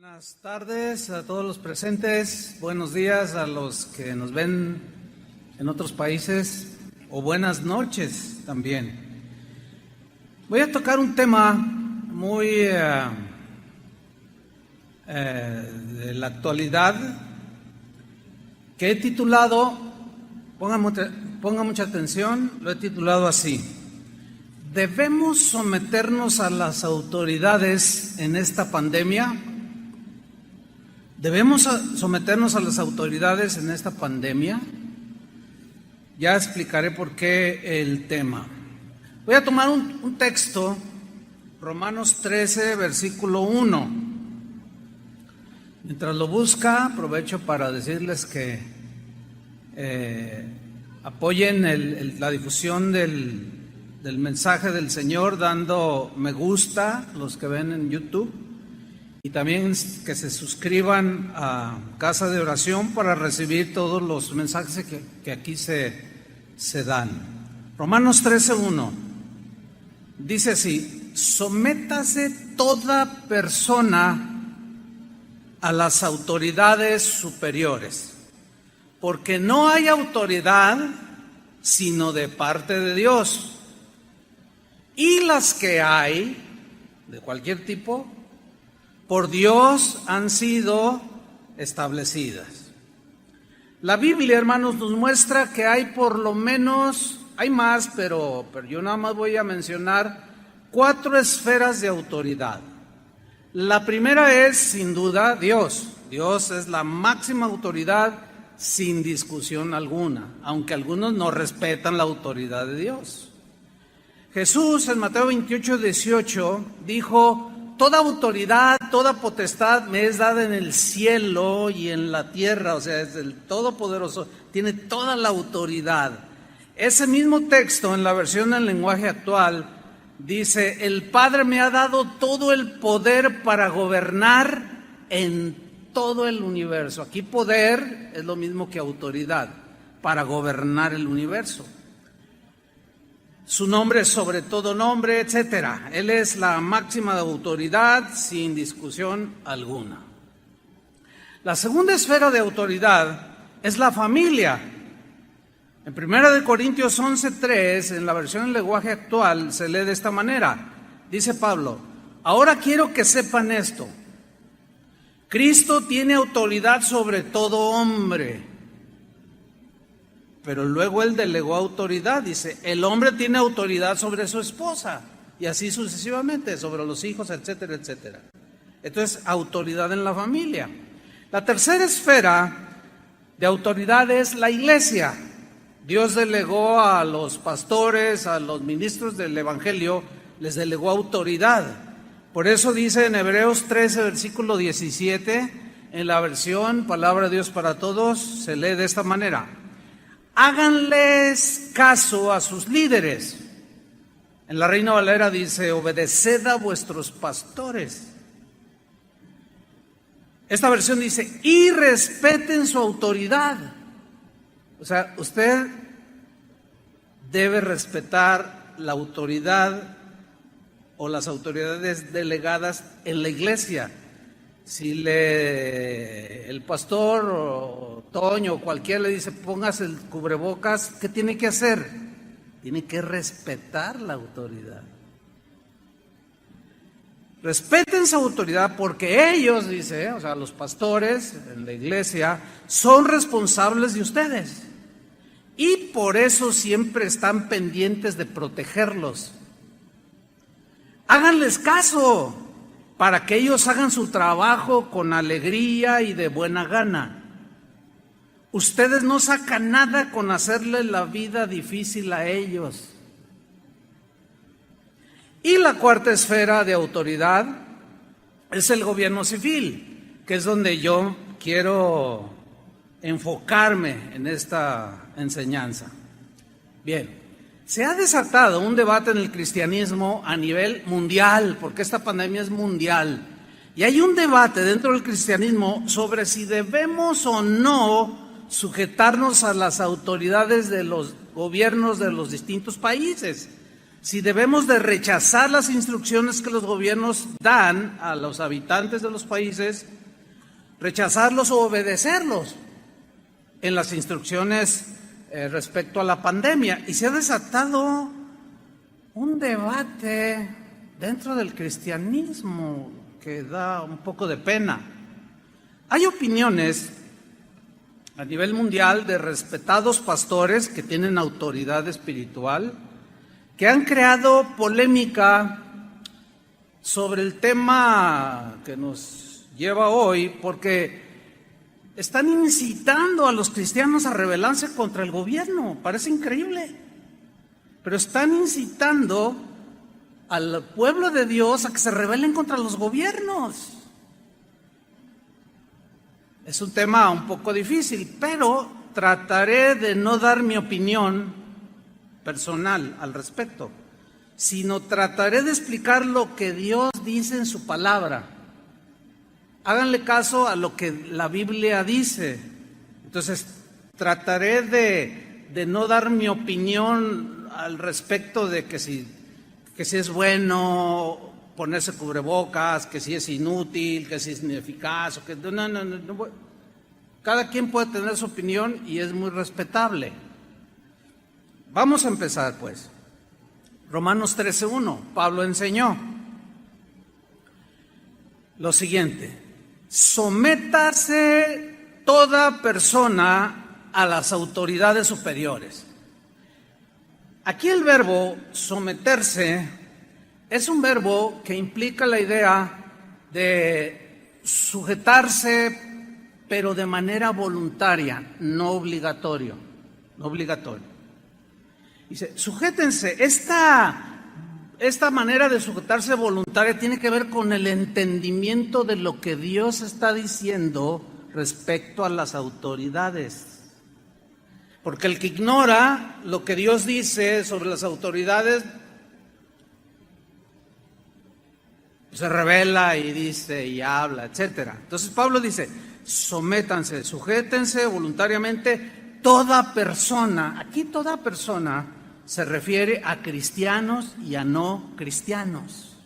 Buenas tardes a todos los presentes, buenos días a los que nos ven en otros países o buenas noches también. Voy a tocar un tema muy de la actualidad que he titulado, ponga mucha atención, lo he titulado así: ¿debemos someternos a las autoridades en esta pandemia? ¿Debemos someternos a las autoridades en esta pandemia? Ya explicaré por qué el tema. Voy a tomar un texto, Romanos 13, versículo 1. Mientras lo busca, aprovecho para decirles que apoyen la difusión del mensaje del Señor dando me gusta, los que ven en YouTube. Y también que se suscriban a Casa de Oración para recibir todos los mensajes que aquí se dan. Romanos 13:1 dice así: sométase toda persona a las autoridades superiores, porque no hay autoridad sino de parte de Dios, y las que hay, de cualquier tipo, por Dios han sido establecidas. La Biblia, hermanos, nos muestra que hay por lo menos, hay más, pero yo nada más voy a mencionar 4 esferas de autoridad. La primera es, sin duda, Dios. Dios es la máxima autoridad sin discusión alguna, aunque algunos no respetan la autoridad de Dios. Jesús en Mateo 28:18 dijo: toda autoridad, toda potestad me es dada en el cielo y en la tierra. O sea, es el Todopoderoso, tiene toda la autoridad. Ese mismo texto, en la versión en lenguaje actual, dice: el Padre me ha dado todo el poder para gobernar en todo el universo. Aquí poder es lo mismo que autoridad, para gobernar el universo. Su nombre es sobre todo nombre, etcétera. Él es la máxima autoridad sin discusión alguna. La segunda esfera de autoridad es la familia. En 1 Corintios 11:3, en la versión en lenguaje actual, se lee de esta manera. Dice Pablo: ahora quiero que sepan esto. Cristo tiene autoridad sobre todo hombre. Pero luego él delegó autoridad, dice: el hombre tiene autoridad sobre su esposa, y así sucesivamente, sobre los hijos, etcétera, etcétera. Entonces, autoridad en la familia. La tercera esfera de autoridad es la iglesia. Dios delegó a los pastores, a los ministros del evangelio, les delegó autoridad. Por eso dice en Hebreos 13, versículo 17, en la versión Palabra de Dios para Todos, se lee de esta manera: háganles caso a sus líderes. En la Reina Valera dice: obedeced a vuestros pastores. Esta versión dice: y respeten su autoridad. O sea, usted debe respetar la autoridad o las autoridades delegadas en la iglesia. Si el pastor o Toño o cualquiera le dice: póngase el cubrebocas, ¿qué tiene que hacer? Tiene que respetar la autoridad. Respeten su autoridad, porque ellos, dice, o sea, los pastores en la iglesia, son responsables de ustedes. Y por eso siempre están pendientes de protegerlos. Háganles caso, para que ellos hagan su trabajo con alegría y de buena gana. Ustedes no sacan nada con hacerle la vida difícil a ellos. Y la cuarta esfera de autoridad es el gobierno civil, que es donde yo quiero enfocarme en esta enseñanza. Bien. Se ha desatado un debate en el cristianismo a nivel mundial, porque esta pandemia es mundial. Y hay un debate dentro del cristianismo sobre si debemos o no sujetarnos a las autoridades de los gobiernos de los distintos países. si debemos de rechazar las instrucciones que los gobiernos dan a los habitantes de los países, rechazarlos o obedecerlos en las instrucciones respecto a la pandemia. Y se ha desatado un debate dentro del cristianismo que da un poco de pena. Hay opiniones a nivel mundial de respetados pastores que tienen autoridad espiritual, que han creado polémica sobre el tema que nos lleva hoy, porque están incitando a los cristianos a rebelarse contra el gobierno. Parece increíble, pero están incitando al pueblo de Dios a que se rebelen contra los gobiernos. Es un tema un poco difícil, pero trataré de no dar mi opinión personal al respecto, sino trataré de explicar lo que Dios dice en su palabra. Háganle caso a lo que la Biblia dice. Entonces, trataré de no dar mi opinión al respecto de que si es bueno ponerse cubrebocas, que si es inútil, que si es ineficaz, o que no. Cada quien puede tener su opinión y es muy respetable. Vamos a empezar pues. Romanos 13:1, Pablo enseñó lo siguiente: sométase toda persona a las autoridades superiores. Aquí el verbo someterse es un verbo que implica la idea de sujetarse, pero de manera voluntaria, no obligatorio. Dice, sujétense. Esta manera de sujetarse voluntaria tiene que ver con el entendimiento de lo que Dios está diciendo respecto a las autoridades. Porque el que ignora lo que Dios dice sobre las autoridades se rebela y dice y habla, etcétera. Entonces Pablo dice, sométanse, sujétense voluntariamente toda persona. Aquí toda persona se refiere a cristianos y a no cristianos.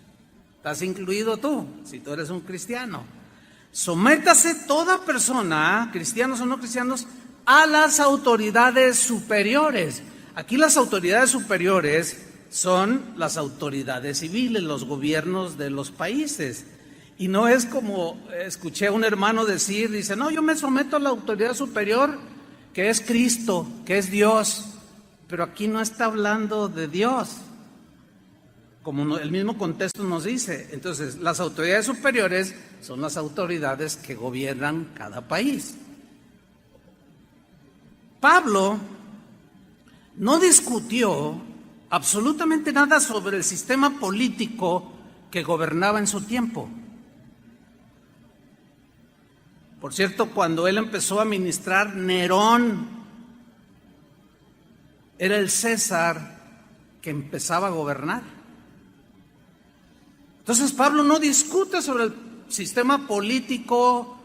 ¿Estás incluido tú, si tú eres un cristiano? Sométase toda persona, cristianos o no cristianos, a las autoridades superiores. Aquí las autoridades superiores son las autoridades civiles, los gobiernos de los países. Y no es como escuché a un hermano decir, dice, no, yo me someto a la autoridad superior, que es Cristo, que es Dios. Pero aquí no está hablando de Dios, como el mismo contexto nos dice. Entonces, las autoridades superiores son las autoridades que gobiernan cada país. Pablo no discutió absolutamente nada sobre el sistema político que gobernaba en su tiempo. Por cierto, cuando él empezó a ministrar, Nerón era el César que empezaba a gobernar. Entonces Pablo no discute sobre el sistema político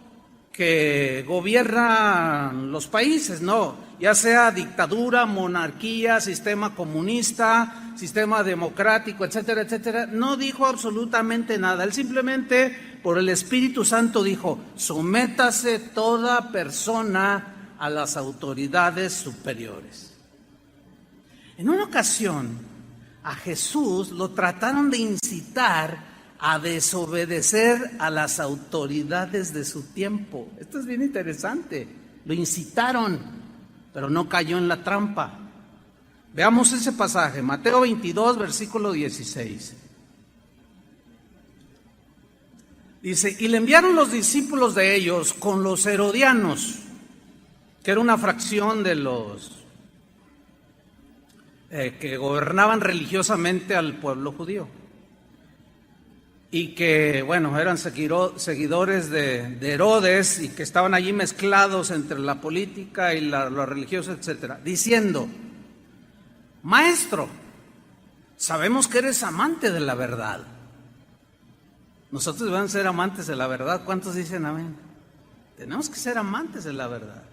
que gobierna los países, no, ya sea dictadura, monarquía, sistema comunista, sistema democrático, etcétera, etcétera. No dijo absolutamente nada. Él simplemente, por el Espíritu Santo, dijo, sométase toda persona a las autoridades superiores. En una ocasión, a Jesús lo trataron de incitar a desobedecer a las autoridades de su tiempo. Esto es bien interesante. Lo incitaron, pero no cayó en la trampa. Veamos ese pasaje, Mateo 22, versículo 16. Dice, y le enviaron los discípulos de ellos con los herodianos, que era una fracción de los que gobernaban religiosamente al pueblo judío. Y que, bueno, eran seguidores de Herodes y que estaban allí mezclados entre la política y lo religioso, etcétera, diciendo, Maestro, sabemos que eres amante de la verdad. Nosotros debemos ser amantes de la verdad. ¿Cuántos dicen amén? Tenemos que ser amantes de la verdad.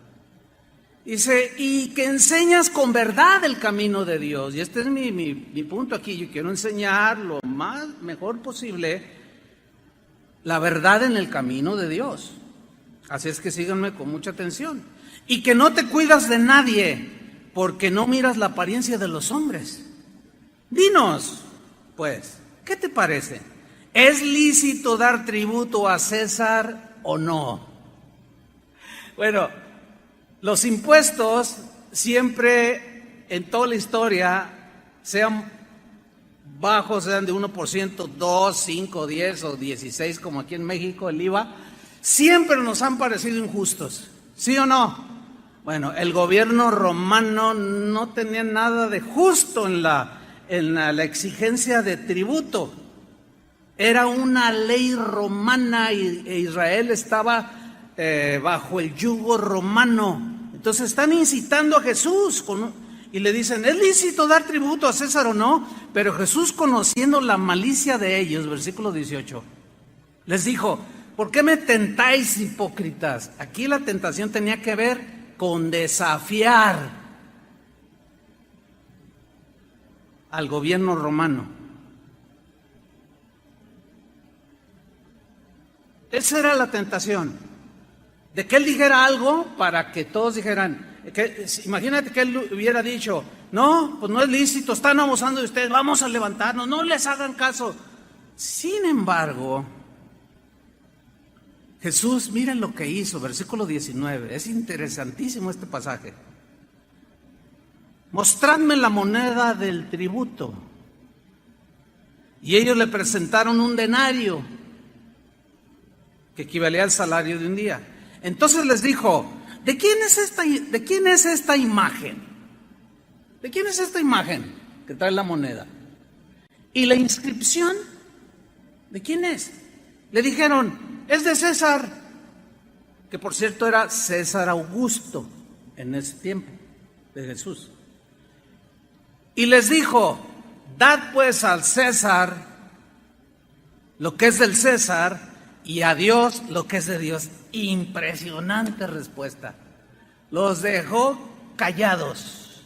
Dice, y que enseñas con verdad el camino de Dios. Y este es mi punto aquí. Yo quiero enseñar lo mejor posible la verdad en el camino de Dios. Así es que síganme con mucha atención. Y que no te cuidas de nadie, porque no miras la apariencia de los hombres. Dinos, pues, ¿qué te parece? ¿Es lícito dar tributo a César o no? Bueno, los impuestos siempre en toda la historia, sean bajos, sean de 1%, 2, 5, 10 o 16, como aquí en México el IVA, siempre nos han parecido injustos, ¿sí o no? Bueno, el gobierno romano no tenía nada de justo en la exigencia de tributo. Era una ley romana e Israel estaba bajo el yugo romano. Entonces están incitando a Jesús y le dicen, ¿es lícito dar tributo a César o no? Pero Jesús, conociendo la malicia de ellos, versículo 18, les dijo, ¿por qué me tentáis, hipócritas? Aquí la tentación tenía que ver con desafiar al gobierno romano. Esa era la tentación. De que él dijera algo para que todos dijeran, imagínate que él hubiera dicho, no, pues no es lícito, están abusando de ustedes, vamos a levantarnos, no les hagan caso. Sin embargo, Jesús, miren lo que hizo, versículo 19, es interesantísimo este pasaje. Mostradme la moneda del tributo. Y ellos le presentaron un denario, que equivalía al salario de un día. Entonces les dijo, ¿de quién es esta imagen? ¿De quién es esta imagen que trae la moneda? ¿Y la inscripción? ¿De quién es? Le dijeron, es de César, que por cierto era César Augusto en ese tiempo de Jesús. Y les dijo, dad pues al César lo que es del César y a Dios lo que es de Dios. Impresionante respuesta. Los dejó callados.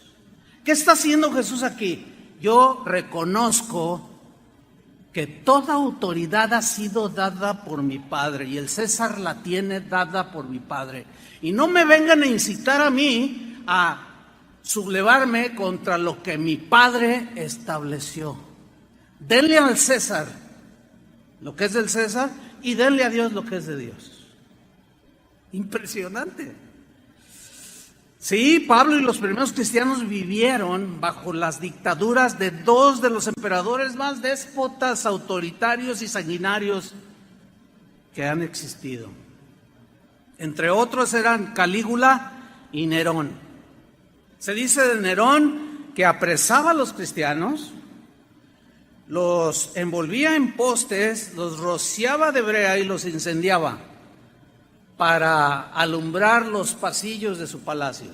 ¿Qué está haciendo Jesús aquí? Yo reconozco que toda autoridad ha sido dada por mi Padre y el César la tiene dada por mi Padre. Y no me vengan a incitar a mí a sublevarme contra lo que mi Padre estableció. Denle al César lo que es del César y denle a Dios lo que es de Dios. Impresionante. Sí, Pablo y los primeros cristianos vivieron bajo las dictaduras de dos de los emperadores más déspotas, autoritarios y sanguinarios que han existido. Entre otros eran Calígula y Nerón. Se dice de Nerón que apresaba a los cristianos, los envolvía en postes, los rociaba de brea y los incendiaba para alumbrar los pasillos de su palacio.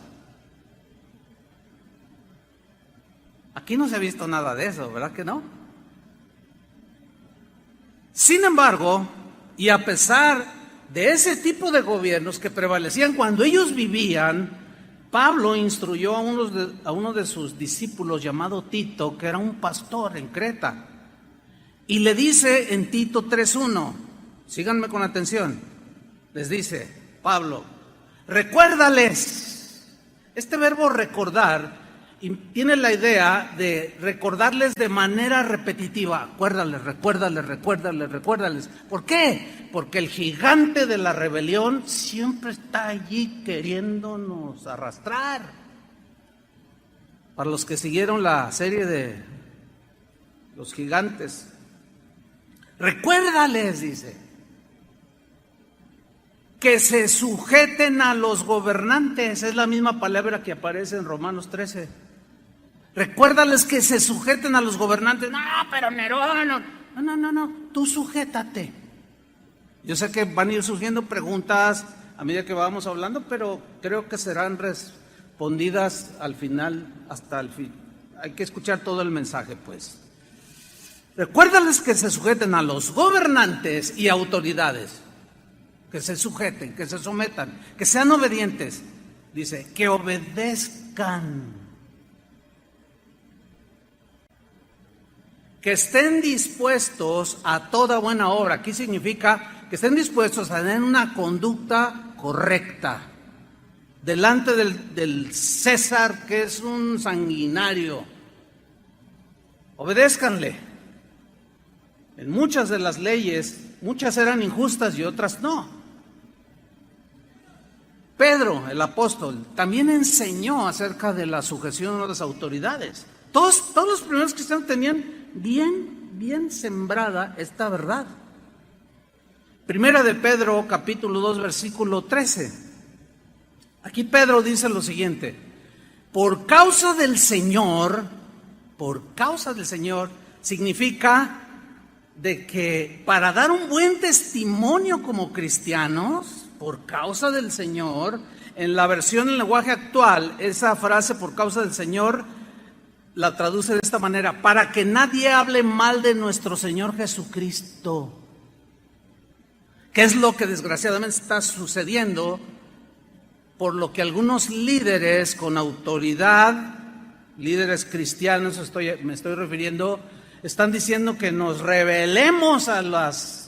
Aquí no se ha visto nada de eso, ¿verdad que no? Sin embargo, y a pesar de ese tipo de gobiernos que prevalecían cuando ellos vivían, Pablo instruyó a uno de sus discípulos llamado Tito, que era un pastor en Creta, y le dice en Tito 3:1, síganme con atención, les dice Pablo, recuérdales. Este verbo recordar tiene la idea de recordarles de manera repetitiva. Recuérdales. ¿Por qué? Porque el gigante de la rebelión siempre está allí queriéndonos arrastrar. Para los que siguieron la serie de los gigantes, recuérdales, dice, que se sujeten a los gobernantes. Es la misma palabra que aparece en Romanos 13. Recuérdales que se sujeten a los gobernantes. No, pero Nerón, no, tú sujétate. Yo sé que van a ir surgiendo preguntas a medida que vamos hablando, pero creo que serán respondidas al final, hasta el fin. Hay que escuchar todo el mensaje, pues. Recuérdales que se sujeten a los gobernantes y autoridades. Que se sujeten, que se sometan, que sean obedientes. Dice, que obedezcan, que estén dispuestos a toda buena obra. Aquí significa que estén dispuestos a tener una conducta correcta delante del César, que es un sanguinario. Obedézcanle. En muchas de las leyes, muchas eran injustas y otras no. Pedro, el apóstol, también enseñó acerca de la sujeción a las autoridades. Todos los primeros cristianos tenían bien sembrada esta verdad. Primera de Pedro, capítulo 2, versículo 13. Aquí Pedro dice lo siguiente: por causa del Señor, significa de que para dar un buen testimonio como cristianos, por causa del Señor, en la versión en lenguaje actual, esa frase por causa del Señor la traduce de esta manera: para que nadie hable mal de nuestro Señor Jesucristo. ¿Qué es lo que desgraciadamente está sucediendo? Por lo que algunos líderes con autoridad, líderes cristianos me estoy refiriendo, están diciendo que nos rebelemos a las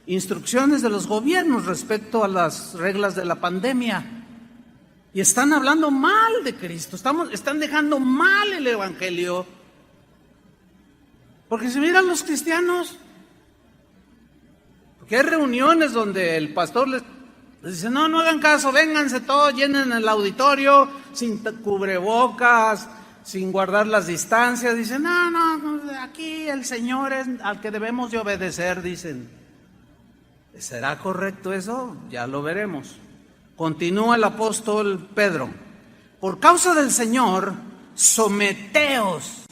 instrucciones de los gobiernos respecto a las reglas de la pandemia. Y están hablando mal de Cristo, están dejando mal el Evangelio. Porque si miran los cristianos, porque hay reuniones donde el pastor les dice, no hagan caso, vénganse todos, llenen el auditorio, sin cubrebocas, sin guardar las distancias. Dicen, no, aquí el Señor es al que debemos de obedecer, dicen. ¿Será correcto eso? Ya lo veremos. Continúa el apóstol Pedro: por causa del Señor, someteos.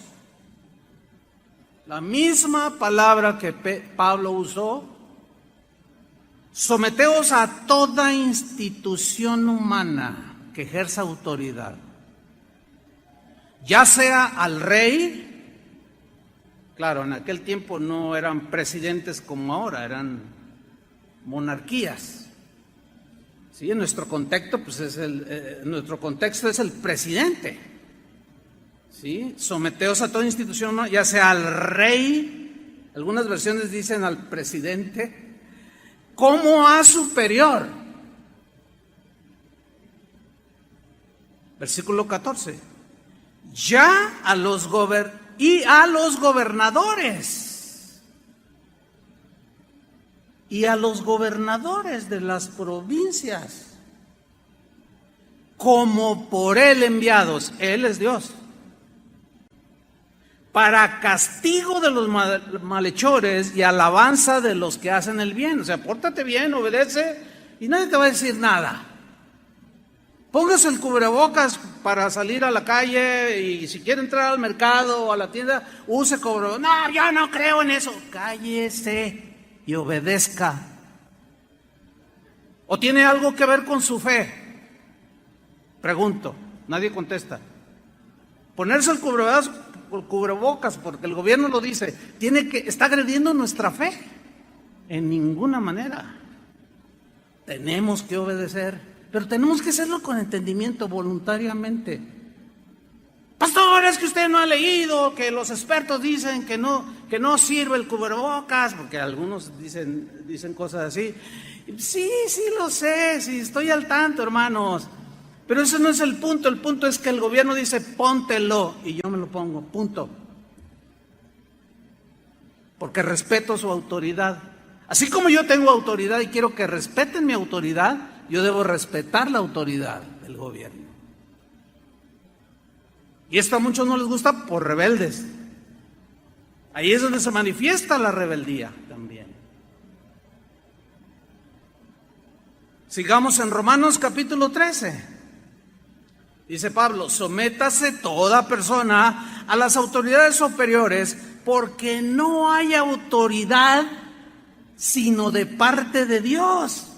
La misma palabra que Pablo usó. Someteos a toda institución humana que ejerza autoridad, ya sea al rey. Claro, en aquel tiempo no eran presidentes como ahora, eran monarquías. Sí, en nuestro contexto, pues nuestro contexto es el presidente. Sí, someteos a toda institución humana, ya sea al rey, algunas versiones dicen al presidente, como a superior. Versículo 14. Ya a los gobernadores. Y a los gobernadores de las provincias, como por él enviados. Él es Dios. Para castigo de los malhechores y alabanza de los que hacen el bien. O sea, pórtate bien, obedece y nadie te va a decir nada. Póngase el cubrebocas para salir a la calle y si quiere entrar al mercado o a la tienda, use cubrebocas. No, yo no creo en eso. Cállese y obedezca. ¿O tiene algo que ver con su fe? Pregunto, nadie contesta. Ponerse el cubrebocas porque el gobierno lo dice, está agrediendo nuestra fe. En ninguna manera. Tenemos que obedecer, pero tenemos que hacerlo con entendimiento, voluntariamente. Pastor, es que usted no ha leído que los expertos dicen que no sirve el cubrebocas, porque algunos dicen cosas así. Sí lo sé, sí estoy al tanto, hermanos. Pero ese no es el punto es que el gobierno dice, póntelo, y yo me lo pongo, punto. Porque respeto su autoridad. Así como yo tengo autoridad y quiero que respeten mi autoridad, yo debo respetar la autoridad del gobierno. Y esto a muchos no les gusta por rebeldes. Ahí es donde se manifiesta la rebeldía también. Sigamos en Romanos capítulo 13. Dice Pablo, sométase toda persona a las autoridades superiores, porque no hay autoridad sino de parte de Dios.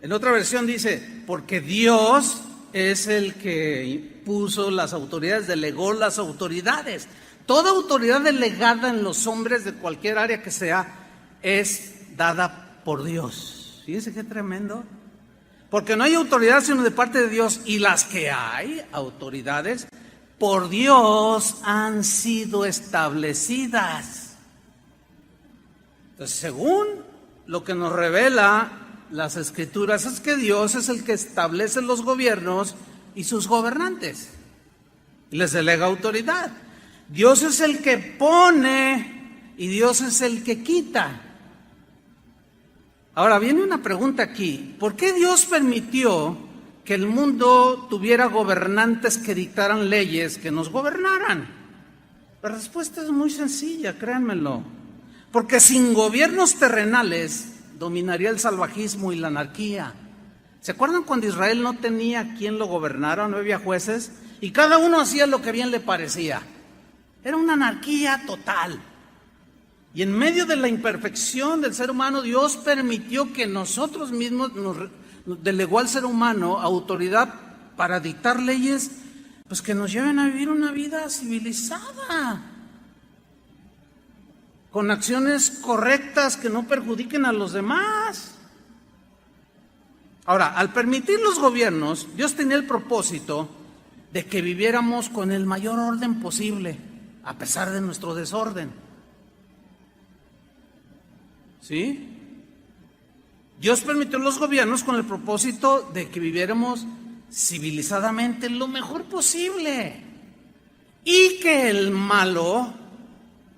En otra versión dice, porque Dios es el que puso las autoridades, delegó las autoridades. Toda autoridad delegada en los hombres de cualquier área que sea es dada por Dios. Fíjense qué tremendo. Porque no hay autoridad sino de parte de Dios, y las que hay, autoridades, por Dios han sido establecidas. Entonces, según lo que nos revela las Escrituras, es que Dios es el que establece los gobiernos y sus gobernantes, y les delega autoridad. Dios es el que pone y Dios es el que quita. Ahora viene una pregunta aquí: ¿por qué Dios permitió que el mundo tuviera gobernantes que dictaran leyes que nos gobernaran? La respuesta es muy sencilla, créanmelo. Porque sin gobiernos terrenales dominaría el salvajismo y la anarquía. ¿Se acuerdan cuando Israel no tenía quien lo gobernara, no había jueces? Y cada uno hacía lo que bien le parecía. Era una anarquía total. Y en medio de la imperfección del ser humano, Dios permitió que nosotros mismos nos delegó al ser humano autoridad para dictar leyes, pues que nos lleven a vivir una vida civilizada, con acciones correctas que no perjudiquen a los demás. Ahora, al permitir los gobiernos, Dios tenía el propósito de que viviéramos con el mayor orden posible, a pesar de nuestro desorden. ¿Sí? Dios permitió los gobiernos con el propósito de que viviéramos civilizadamente lo mejor posible, y que el malo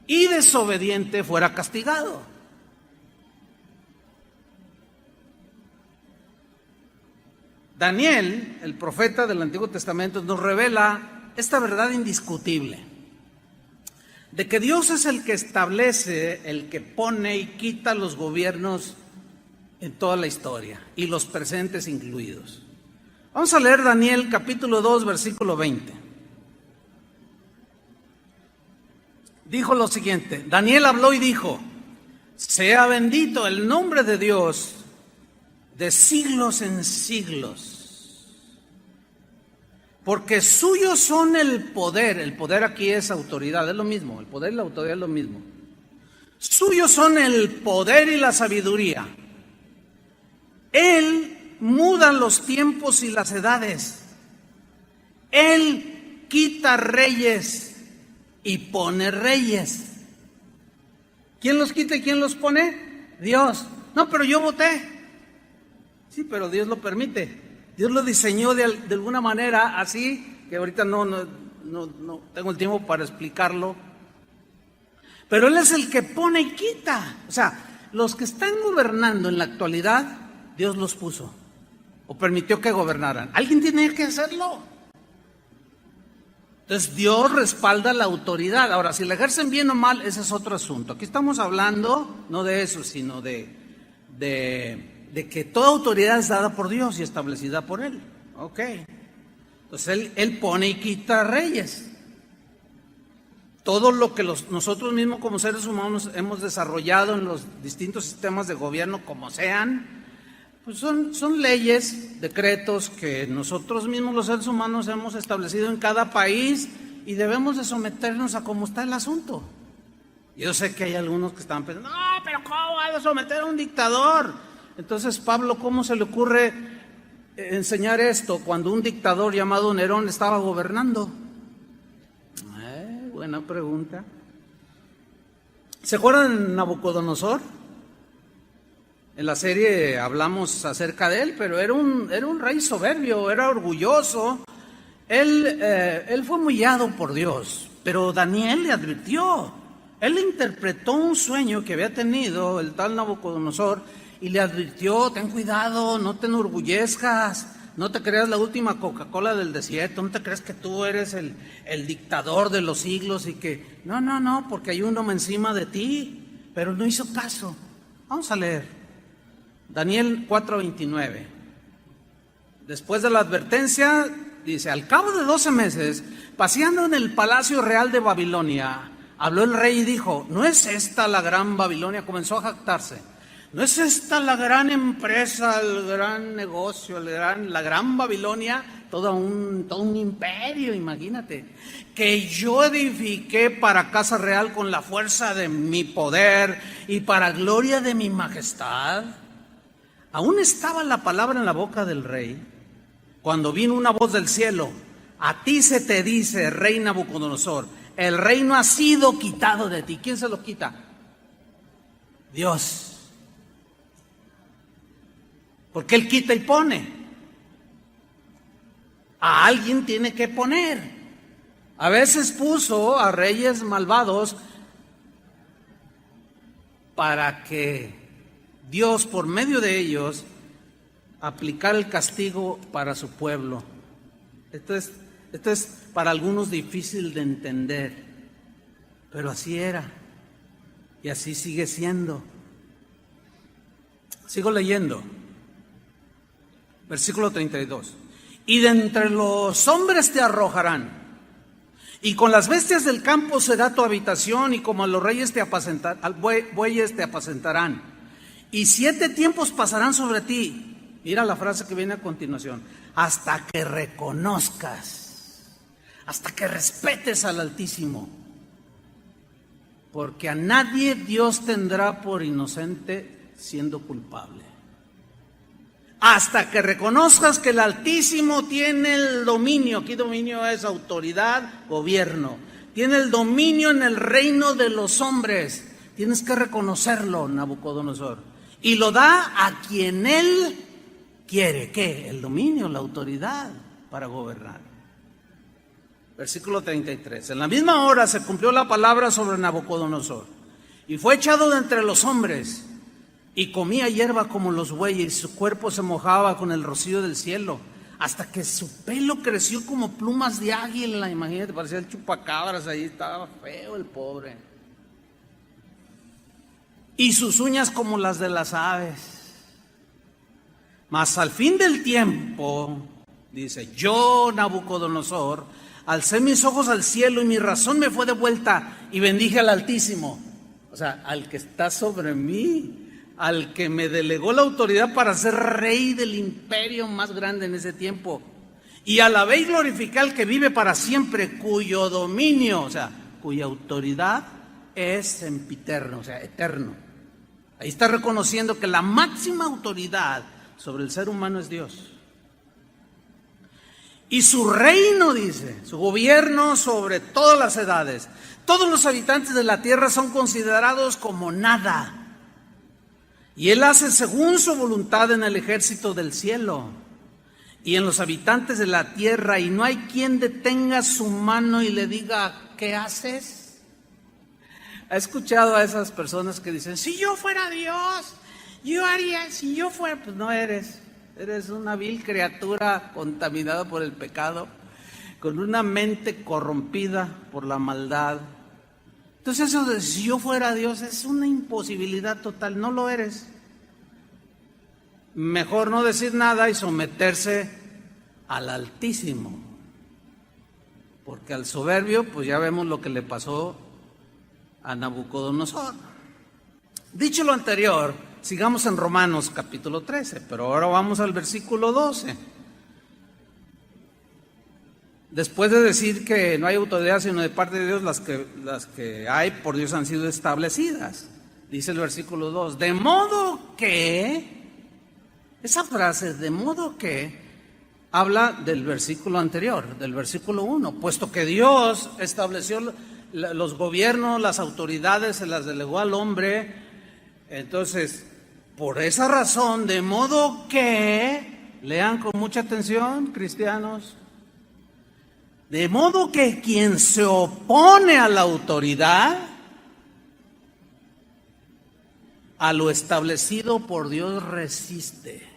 y desobediente fuera castigado. Daniel, el profeta del Antiguo Testamento, nos revela esta verdad indiscutible, de que Dios es el que establece, el que pone y quita los gobiernos en toda la historia, y los presentes incluidos. Vamos a leer Daniel capítulo 2, versículo 20. Dijo lo siguiente: Daniel habló y dijo: sea bendito el nombre de Dios de siglos en siglos, porque suyos son el poder aquí es autoridad, es lo mismo, el poder y la autoridad es lo mismo. Suyos son el poder y la sabiduría. Él muda los tiempos y las edades. Él quita reyes y pone reyes. ¿Quién los quita y quién los pone? Dios. No, pero yo voté. Sí, pero Dios lo permite. Dios lo diseñó de alguna manera así, que ahorita no tengo el tiempo para explicarlo. Pero Él es el que pone y quita. O sea, los que están gobernando en la actualidad, Dios los puso o permitió que gobernaran. Alguien tiene que hacerlo. Entonces Dios respalda la autoridad. Ahora, si la ejercen bien o mal, ese es otro asunto. Aquí estamos hablando no de eso, sino de que toda autoridad es dada por Dios y establecida por Él. Ok. Entonces Él pone y quita reyes. Todo lo que nosotros mismos como seres humanos hemos desarrollado en los distintos sistemas de gobierno, como sean, pues son leyes, decretos que nosotros mismos los seres humanos hemos establecido en cada país, y debemos de someternos a cómo está el asunto. Yo sé que hay algunos que están pensando: no, pero ¿cómo va a someter a un dictador? Entonces, Pablo, ¿cómo se le ocurre enseñar esto cuando un dictador llamado Nerón estaba gobernando? Buena pregunta. ¿Se acuerdan de Nabucodonosor? En la serie hablamos acerca de él, pero era un rey soberbio, era orgulloso. Él fue humillado por Dios, pero Daniel le advirtió. Él interpretó un sueño que había tenido el tal Nabucodonosor y le advirtió: ten cuidado, no te enorgullezcas, no te creas la última Coca-Cola del desierto, no te creas que tú eres el dictador de los siglos y que no, porque hay uno encima de ti. Pero no hizo caso. Vamos a leer Daniel 4:29. Después de la advertencia, dice: al cabo de 12 meses, paseando en el palacio real de Babilonia, habló el rey y dijo: ¿no es esta la gran Babilonia? Comenzó a jactarse. ¿No es esta la gran empresa, el gran negocio, la gran Babilonia? Todo un imperio, imagínate, que yo edifiqué para casa real con la fuerza de mi poder y para gloria de mi majestad. Aún estaba la palabra en la boca del rey, cuando vino una voz del cielo: a ti se te dice, rey Nabucodonosor, el reino ha sido quitado de ti. ¿Quién se lo quita? Dios. Porque Él quita y pone. A alguien tiene que poner. A veces puso a reyes malvados para que Dios, por medio de ellos, aplicara el castigo para su pueblo. Esto es para algunos difícil de entender, pero así era y así sigue siendo. Sigo leyendo. Versículo 32. Y de entre los hombres te arrojarán, y con las bestias del campo será tu habitación, y como a los reyes bueyes te apacentarán. Y 7 tiempos pasarán sobre ti. Mira la frase que viene a continuación: hasta que reconozcas, hasta que respetes al Altísimo, porque a nadie Dios tendrá por inocente siendo culpable. Hasta que reconozcas que el Altísimo tiene el dominio. Aquí dominio es autoridad, gobierno. Tiene el dominio en el reino de los hombres. Tienes que reconocerlo, Nabucodonosor. Y lo da a quien Él quiere. ¿Qué? El dominio, la autoridad para gobernar. Versículo 33. En la misma hora se cumplió la palabra sobre Nabucodonosor, y fue echado de entre los hombres, y comía hierba como los bueyes, y su cuerpo se mojaba con el rocío del cielo, hasta que su pelo creció como plumas de águila. Imagínate, parecía el chupacabras ahí, estaba feo el pobre. Y sus uñas como las de las aves. Mas al fin del tiempo, dice, yo, Nabucodonosor, alcé mis ojos al cielo y mi razón me fue devuelta, y bendije al Altísimo, o sea, al que está sobre mí, al que me delegó la autoridad para ser rey del imperio más grande en ese tiempo. Y alabé y glorifiqué al que vive para siempre, cuyo dominio, o sea, cuya autoridad es sempiterno, o sea, eterno. Ahí está reconociendo que la máxima autoridad sobre el ser humano es Dios. Y su reino, dice, su gobierno sobre todas las edades. Todos los habitantes de la tierra son considerados como nada. Y Él hace según su voluntad en el ejército del cielo y en los habitantes de la tierra, y no hay quien detenga su mano y le diga, ¿qué haces? ¿Ha escuchado a esas personas que dicen, si yo fuera Dios, yo haría, si yo fuera? Pues no eres. Eres una vil criatura contaminada por el pecado, con una mente corrompida por la maldad. Entonces eso de si yo fuera Dios es una imposibilidad total, no lo eres. Mejor no decir nada y someterse al Altísimo, porque al soberbio pues ya vemos lo que le pasó a Nabucodonosor. Dicho lo anterior, sigamos en Romanos capítulo 13, pero ahora vamos al versículo 12. Después de decir que no hay autoridad sino de parte de Dios, las que hay por Dios han sido establecidas. Dice el versículo 2, de modo que, esa frase, de modo que, habla del versículo anterior, del versículo 1, puesto que Dios estableció los gobiernos, las autoridades, se las delegó al hombre. Entonces, por esa razón, de modo que, lean con mucha atención, cristianos, de modo que quien se opone a la autoridad, a lo establecido por Dios resiste.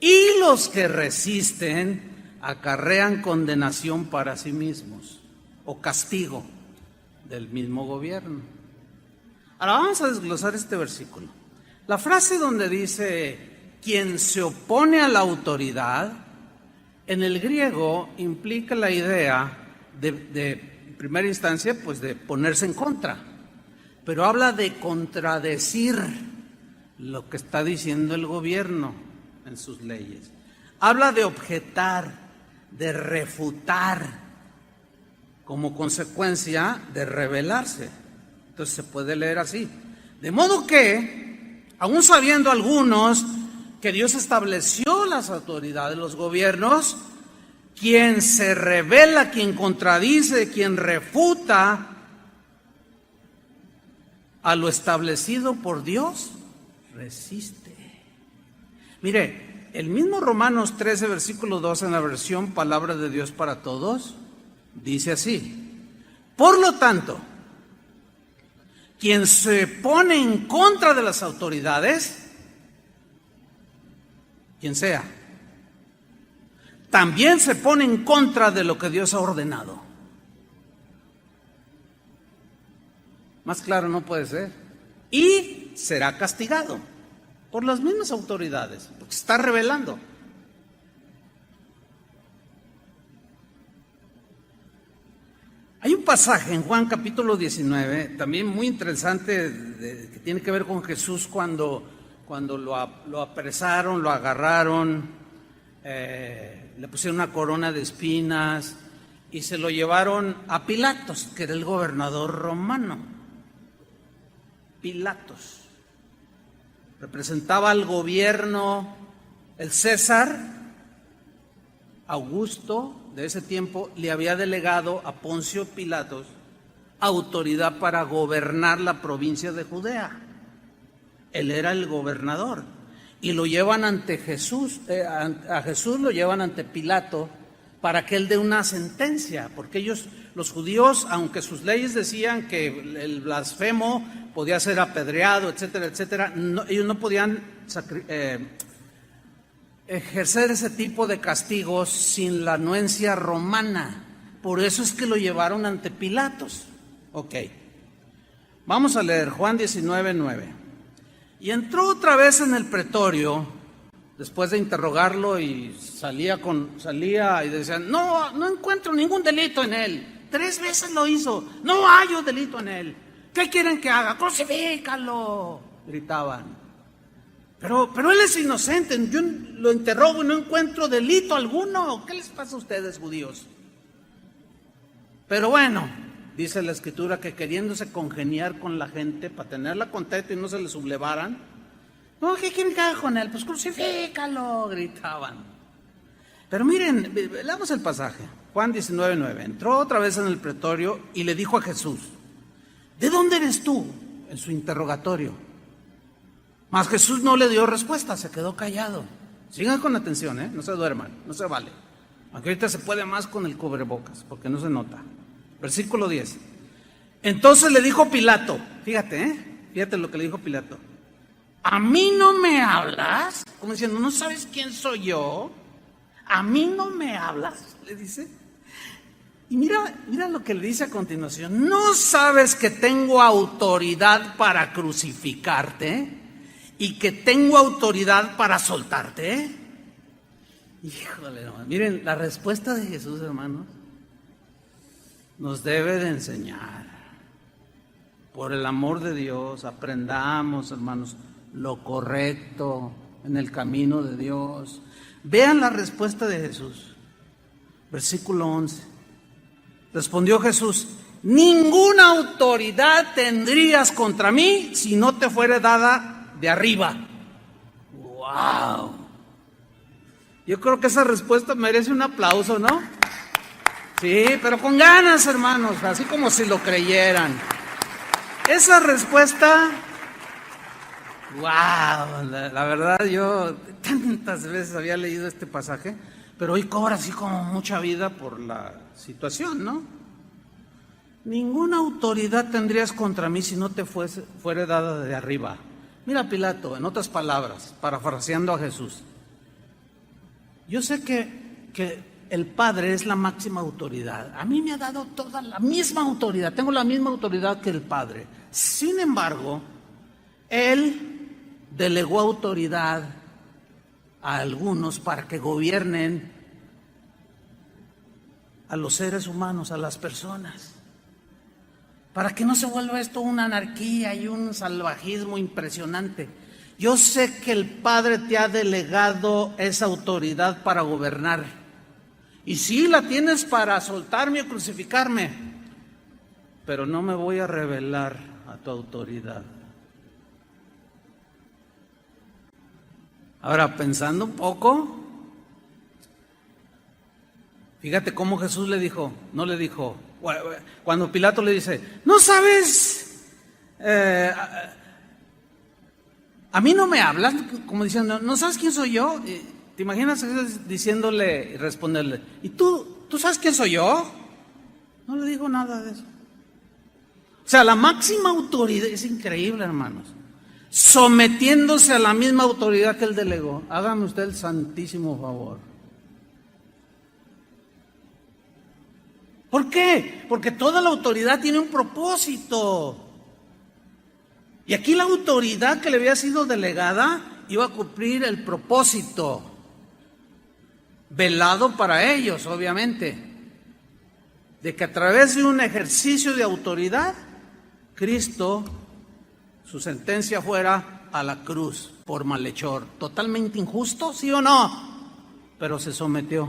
Y los que resisten acarrean condenación para sí mismos o castigo del mismo gobierno. Ahora vamos a desglosar este versículo. La frase donde dice quien se opone a la autoridad, en el griego implica la idea de en primera instancia, pues de ponerse en contra, pero habla de contradecir lo que está diciendo el gobierno en sus leyes. Habla de objetar, de refutar, como consecuencia de rebelarse. Entonces se puede leer así. De modo que Aún sabiendo algunos que Dios estableció las autoridades, los gobiernos, quien se rebela, quien contradice, quien refuta a lo establecido por Dios, resiste. Mire, el mismo Romanos 13, versículo 2, en la versión Palabra de Dios para Todos, dice así: por lo tanto, quien se pone en contra de las autoridades, quien sea, también se pone en contra de lo que Dios ha ordenado. Más claro no puede ser. Y será castigado por las mismas autoridades, porque se está rebelando. Hay un pasaje en Juan capítulo 19, también muy interesante, que tiene que ver con Jesús cuando lo apresaron, lo agarraron, le pusieron una corona de espinas y se lo llevaron a Pilatos, que era el gobernador romano. Pilatos representaba al gobierno, el César Augusto de ese tiempo le había delegado a Poncio Pilatos autoridad para gobernar la provincia de Judea. Él era el gobernador y lo llevan ante Jesús, a Jesús lo llevan ante Pilato para que él dé una sentencia, porque ellos, los judíos, aunque sus leyes decían que el blasfemo podía ser apedreado, etcétera, etcétera, ellos no podían ejercer ese tipo de castigos sin la anuencia romana. Por eso es que lo llevaron ante Pilatos. Ok, vamos a leer Juan 19, 9. Y entró otra vez en el pretorio, después de interrogarlo, y salía y decían: no encuentro ningún delito en él. 3 veces lo hizo, no hallo delito en él. ¿Qué quieren que haga? ¡Crucifícalo!, gritaban. Pero él es inocente, yo lo interrogo y no encuentro delito alguno. ¿Qué les pasa a ustedes, judíos? Pero bueno, dice la Escritura que queriéndose congeniar con la gente para tenerla contenta y no se le sublevaran, no, ¿qué quieren que haga con él? Pues crucifícalo, gritaban. Pero miren, leamos el pasaje, Juan 19, 9. Entró otra vez en el pretorio y le dijo a Jesús: ¿de dónde eres tú?, en su interrogatorio. Mas Jesús no le dio respuesta, se quedó callado. Sigan con atención, no se duerman, no se vale. Aunque ahorita se puede más con el cubrebocas, porque no se nota. Versículo 10. Entonces le dijo Pilato, fíjate lo que le dijo Pilato: ¿a mí no me hablas? Como diciendo, ¿no sabes quién soy yo? ¿A mí no me hablas?, le dice. Y mira lo que le dice a continuación: ¿no sabes que tengo autoridad para crucificarte y que tengo autoridad para soltarte? Híjole, hermano. Miren, la respuesta de Jesús, hermanos, nos debe de enseñar. Por el amor de Dios, aprendamos, hermanos, lo correcto en el camino de Dios. Vean la respuesta de Jesús. Versículo 11. Respondió Jesús: ninguna autoridad tendrías contra mí si no te fuera dada de arriba. ¡Wow! Yo creo que esa respuesta merece un aplauso, ¿no? Sí, pero con ganas, hermanos, así como si lo creyeran. Esa respuesta, ¡wow! La verdad, yo tantas veces había leído este pasaje, pero hoy cobra así como mucha vida por la situación, ¿no? Ninguna autoridad tendrías contra mí si no te fuera dada de arriba. Mira, Pilato, en otras palabras, parafraseando a Jesús: yo sé que el Padre es la máxima autoridad. A mí me ha dado toda la misma autoridad, tengo la misma autoridad que el Padre. Sin embargo, Él delegó autoridad a algunos para que gobiernen a los seres humanos, a las personas, para que no se vuelva esto una anarquía y un salvajismo impresionante. Yo sé que el Padre te ha delegado esa autoridad para gobernar. Y sí, la tienes para soltarme o crucificarme, pero no me voy a rebelar a tu autoridad. Ahora, pensando un poco, fíjate cómo Jesús le dijo, no le dijo, cuando Pilato le dice, no sabes, a mí no me hablas, como diciendo, ¿no sabes quién soy yo? ¿Te imaginas diciéndole y responderle, ¿y tú sabes quién soy yo? No le dijo nada de eso. O sea, la máxima autoridad, es increíble, hermanos, sometiéndose a la misma autoridad que él delegó. Hágame usted el santísimo favor. ¿Por qué? Porque toda la autoridad tiene un propósito. Y aquí la autoridad que le había sido delegada iba a cumplir el propósito, velado para ellos, obviamente, de que a través de un ejercicio de autoridad, Cristo, su sentencia fuera a la cruz por malhechor. Totalmente injusto, ¿sí o no? Pero se sometió.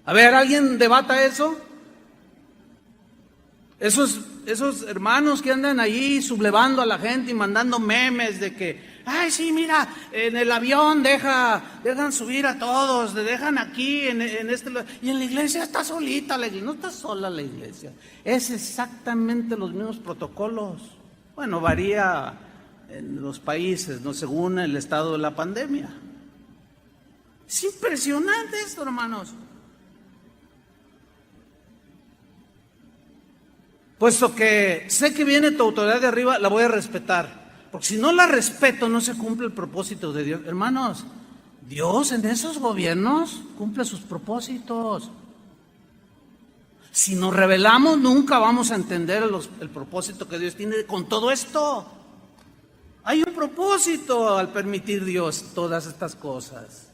A ver, ¿alguien debata eso? Esos hermanos que andan allí sublevando a la gente y mandando memes de que, ay, sí, mira, en el avión dejan subir a todos, dejan aquí, en este, y en la iglesia está solita la iglesia. No está sola la iglesia, es exactamente los mismos protocolos. Bueno, varía en los países, ¿no?, según el estado de la pandemia. Es impresionante esto, hermanos. Puesto que sé que viene tu autoridad de arriba, la voy a respetar. Porque si no la respeto, no se cumple el propósito de Dios. Hermanos, Dios en esos gobiernos cumple sus propósitos. Si nos rebelamos, nunca vamos a entender el propósito que Dios tiene con todo esto. Hay un propósito al permitir Dios todas estas cosas.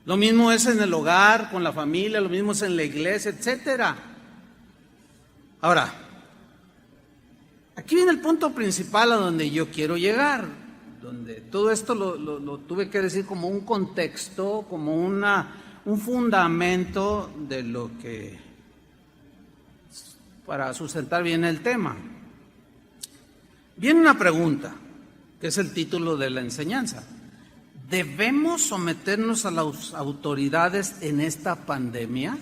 Lo mismo es en el hogar, con la familia, lo mismo es en la iglesia, etcétera. Ahora, aquí viene el punto principal a donde yo quiero llegar, donde todo esto lo tuve que decir como un contexto, como un fundamento de lo que, para sustentar bien el tema. Viene una pregunta, que es el título de la enseñanza. ¿Debemos someternos a las autoridades en esta pandemia?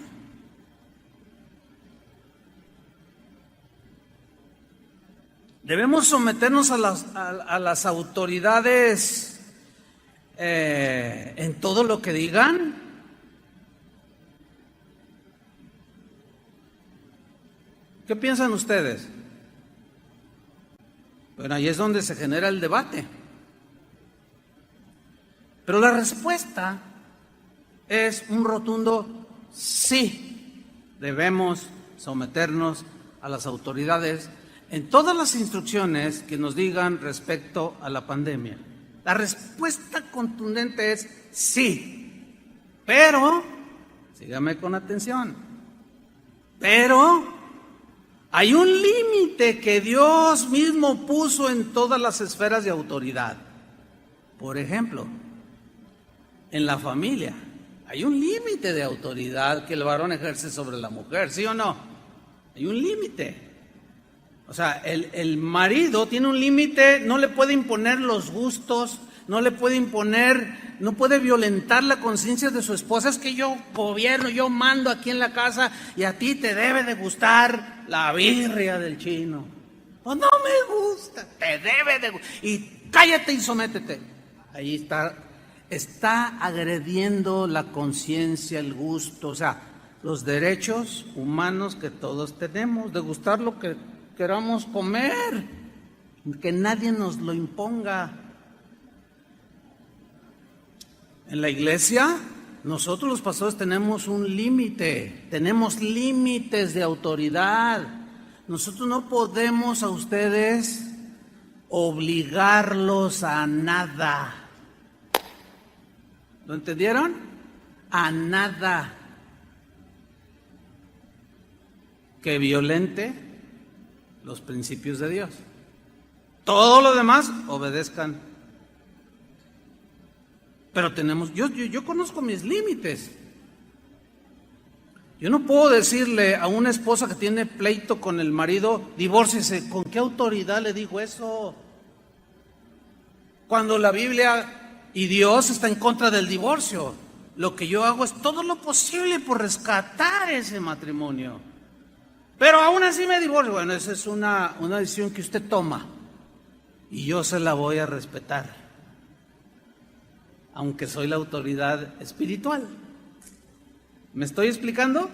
¿Debemos someternos a las autoridades en todo lo que digan? ¿Qué piensan ustedes? Bueno, ahí es donde se genera el debate. Pero la respuesta es un rotundo sí. Debemos someternos a las autoridades en todas las instrucciones que nos digan respecto a la pandemia. La respuesta contundente es sí, pero, sígame con atención, pero hay un límite que Dios mismo puso en todas las esferas de autoridad. Por ejemplo, en la familia hay un límite de autoridad que el varón ejerce sobre la mujer, ¿sí o no? Hay un límite. O sea, el marido tiene un límite, no le puede imponer los gustos, no le puede imponer, no puede violentar la conciencia de su esposa. Es que yo gobierno, yo mando aquí en la casa y a ti te debe de gustar la birria del chino. Pues no me gusta, te debe de gustar. Y cállate y sométete. Ahí está agrediendo la conciencia, el gusto, o sea, los derechos humanos que todos tenemos de gustar lo que queramos comer, que nadie nos lo imponga. En la iglesia, nosotros los pastores tenemos un límite, tenemos límites de autoridad. Nosotros no podemos a ustedes obligarlos a nada. ¿Lo entendieron? A nada que violente los principios de Dios. Todo lo demás, obedezcan. Pero yo conozco mis límites. Yo no puedo decirle a una esposa que tiene pleito con el marido, divórciese. ¿Con qué autoridad le digo eso? Cuando la Biblia y Dios está en contra del divorcio, lo que yo hago es todo lo posible por rescatar ese matrimonio. Pero aún así me divorcio. Bueno, esa es una decisión que usted toma y yo se la voy a respetar, aunque soy la autoridad espiritual. ¿Me estoy explicando?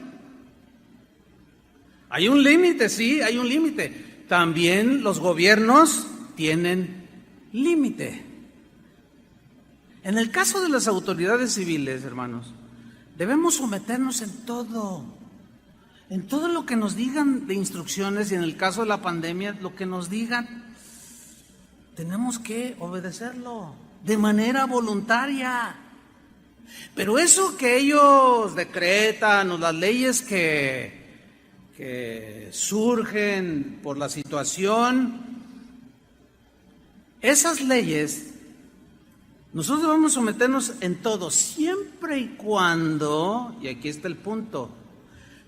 Hay un límite, sí, hay un límite. También los gobiernos tienen límite. En el caso de las autoridades civiles, hermanos, debemos someternos en todo lo que nos digan de instrucciones, y en el caso de la pandemia, lo que nos digan, tenemos que obedecerlo de manera voluntaria. Pero eso que ellos decretan, o las leyes que surgen por la situación, esas leyes, nosotros debemos someternos en todo, siempre y cuando, y aquí está el punto,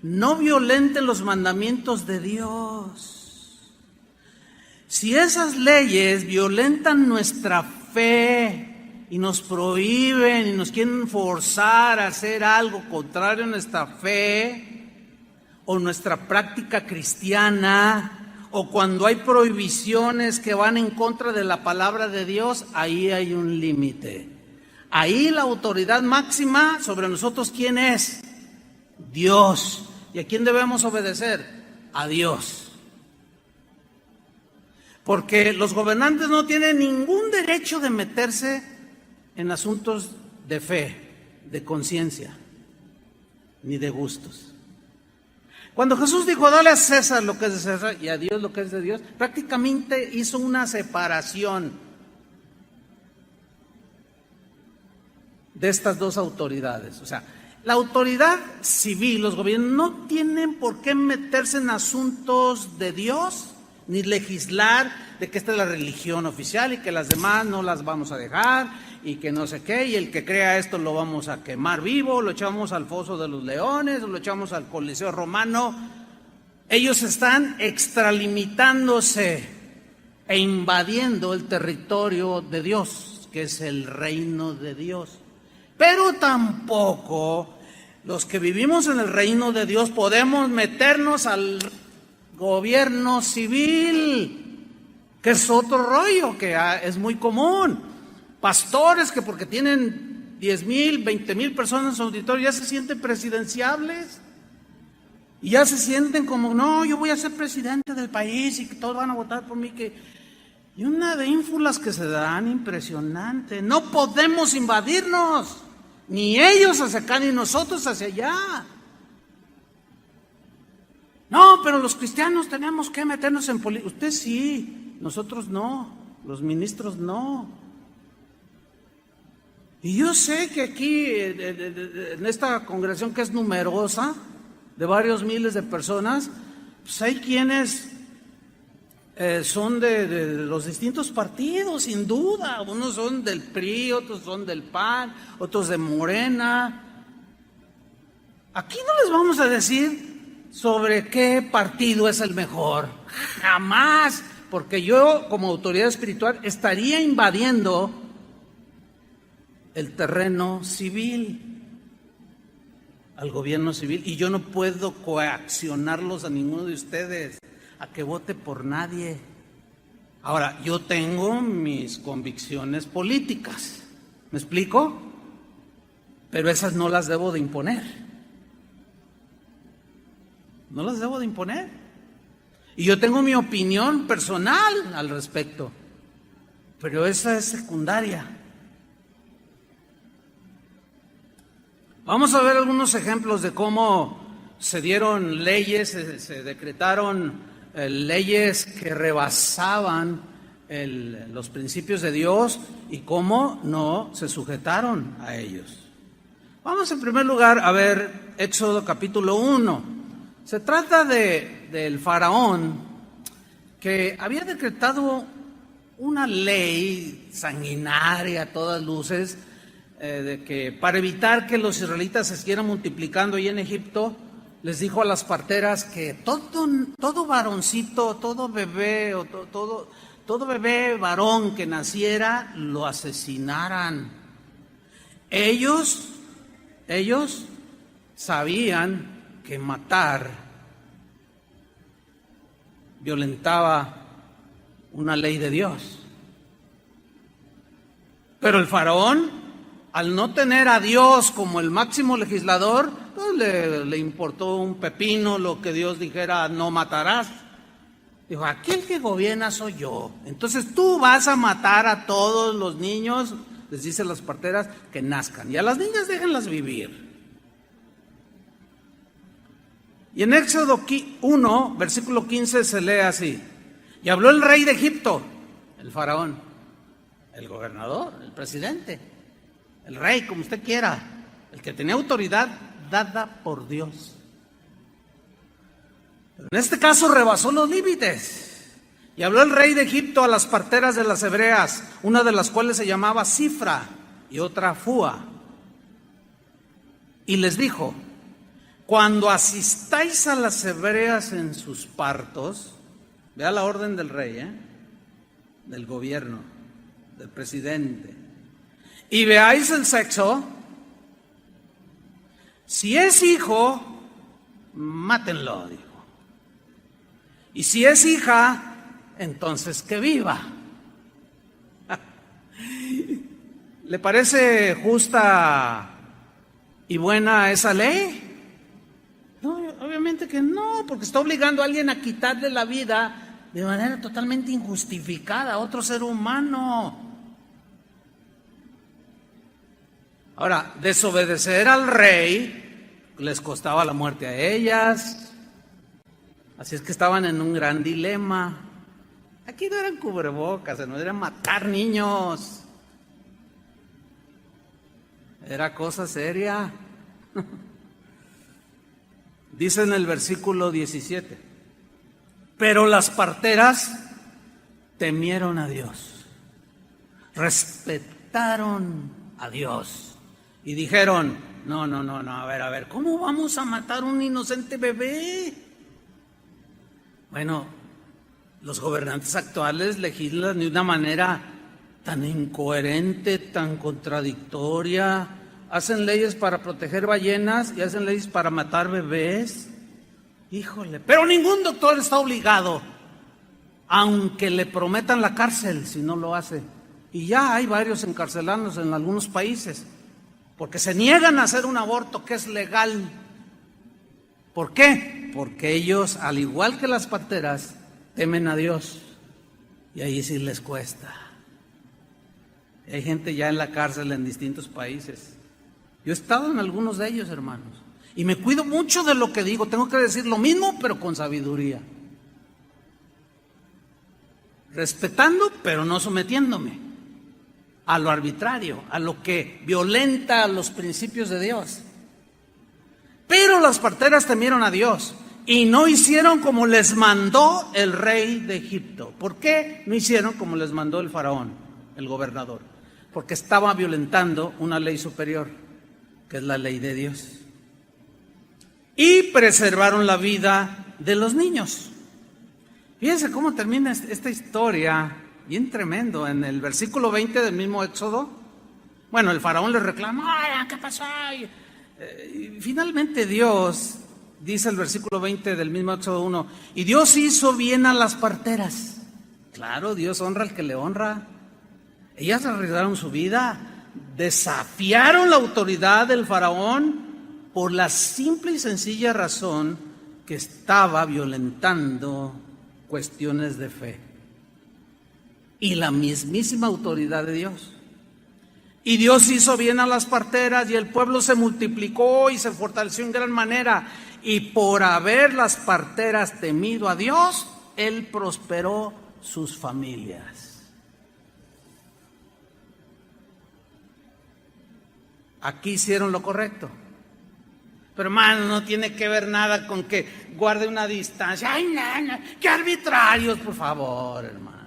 no violenten los mandamientos de Dios. Si esas leyes violentan nuestra fe y nos prohíben y nos quieren forzar a hacer algo contrario a nuestra fe o nuestra práctica cristiana, o cuando hay prohibiciones que van en contra de la palabra de Dios, ahí hay un límite. Ahí la autoridad máxima sobre nosotros, ¿quién es? Dios. ¿Y a quién debemos obedecer? A Dios. Porque los gobernantes no tienen ningún derecho de meterse en asuntos de fe, de conciencia, ni de gustos. Cuando Jesús dijo, dale a César lo que es de César y a Dios lo que es de Dios, prácticamente hizo una separación de estas dos autoridades. O sea, la autoridad civil, los gobiernos, no tienen por qué meterse en asuntos de Dios, ni legislar de que esta es la religión oficial y que las demás no las vamos a dejar y que no sé qué, y el que crea esto lo vamos a quemar vivo, lo echamos al foso de los leones, o lo echamos al Coliseo Romano. Ellos están extralimitándose e invadiendo el territorio de Dios, que es el reino de Dios. Pero tampoco los que vivimos en el reino de Dios podemos meternos al gobierno civil, que es otro rollo que es muy común. Pastores que porque tienen 10,000, 20,000 personas en su auditorio ya se sienten presidenciables y ya se sienten como, no, yo voy a ser presidente del país y que todos van a votar por mí. Y una de ínfulas que se dan impresionante. No podemos invadirnos, ni ellos hacia acá ni nosotros hacia allá. No, pero los cristianos tenemos que meternos en política. Usted sí, nosotros no, los ministros no. Y yo sé que aquí, en esta congregación que es numerosa, de varios miles de personas, pues hay quienes son de los distintos partidos, sin duda. Unos son del PRI, otros son del PAN, otros de Morena. Aquí no les vamos a decir sobre qué partido es el mejor, jamás, porque yo como autoridad espiritual estaría invadiendo el terreno civil, al gobierno civil, y yo no puedo coaccionarlos a ninguno de ustedes a que vote por nadie. Ahora, yo tengo mis convicciones políticas, ¿me explico? Pero esas no las debo de imponer. No las debo de imponer. Y yo tengo mi opinión personal al respecto, pero esa es secundaria. Vamos a ver algunos ejemplos de cómo se dieron leyes, se decretaron leyes que rebasaban los principios de Dios y cómo no se sujetaron a ellos. Vamos en primer lugar a ver Éxodo capítulo 1. Se trata del faraón que había decretado una ley sanguinaria a todas luces, de que para evitar que los israelitas se siguieran multiplicando allí en Egipto, les dijo a las parteras que todo varoncito, todo bebé o todo bebé varón que naciera lo asesinaran. Ellos sabían que matar violentaba una ley de Dios. Pero el faraón, al no tener a Dios como el máximo legislador, pues le importó un pepino lo que Dios dijera: no matarás. Dijo: aquí el que gobierna soy yo. Entonces tú vas a matar a todos los niños, les dice a las parteras, que nazcan. Y a las niñas déjenlas vivir. Y en Éxodo 1, versículo 15 se lee así: y habló el rey de Egipto, el faraón, el gobernador, el presidente, el rey, como usted quiera, el que tenía autoridad dada por Dios. Pero en este caso rebasó los límites. Y habló el rey de Egipto a las parteras de las hebreas, una de las cuales se llamaba Cifra y otra Fúa. Y les dijo: cuando asistáis a las hebreas en sus partos, vea la orden del rey, del gobierno, del presidente, y veáis el sexo, si es hijo, mátenlo, dijo. Y si es hija, entonces que viva. ¿Le parece justa y buena esa ley? No, obviamente que no, porque está obligando a alguien a quitarle la vida de manera totalmente injustificada a otro ser humano. Ahora, desobedecer al rey les costaba la muerte a ellas. Así es que estaban en un gran dilema. Aquí no eran cubrebocas, no eran matar niños. Era cosa seria. Dice en el versículo 17: pero las parteras temieron a Dios, respetaron a Dios y dijeron: no, a ver, ¿cómo vamos a matar a un inocente bebé? Bueno, los gobernantes actuales legislan de una manera tan incoherente, tan contradictoria. Hacen leyes para proteger ballenas y hacen leyes para matar bebés. Híjole, pero ningún doctor está obligado, aunque le prometan la cárcel si no lo hace. Y ya hay varios encarcelados en algunos países, porque se niegan a hacer un aborto que es legal. ¿Por qué? Porque ellos, al igual que las parteras, temen a Dios. Y ahí sí les cuesta. Hay gente ya en la cárcel en distintos países. Yo he estado en algunos de ellos, hermanos, y me cuido mucho de lo que digo. Tengo que decir lo mismo, pero con sabiduría. Respetando, pero no sometiéndome a lo arbitrario, a lo que violenta los principios de Dios. Pero las parteras temieron a Dios y no hicieron como les mandó el rey de Egipto. ¿Por qué no hicieron como les mandó el faraón, el gobernador? Porque estaba violentando una ley superior, que es la ley de Dios. Y preservaron la vida de los niños. Fíjense cómo termina esta historia, bien tremendo, en el versículo 20 del mismo Éxodo. Bueno, el faraón le reclama: ¿qué pasó? Y finalmente Dios, dice el versículo 20 del mismo Éxodo 1, y Dios hizo bien a las parteras. Claro, Dios honra al que le honra. Ellas arriesgaron su vida, desafiaron la autoridad del faraón por la simple y sencilla razón que estaba violentando cuestiones de fe y la mismísima autoridad de Dios. Y Dios hizo bien a las parteras y el pueblo se multiplicó y se fortaleció en gran manera. Y por haber las parteras temido a Dios, Él prosperó sus familias. Aquí hicieron lo correcto. Pero hermano, no tiene que ver nada con que guarde una distancia. Ay, no, qué arbitrarios, por favor, hermano.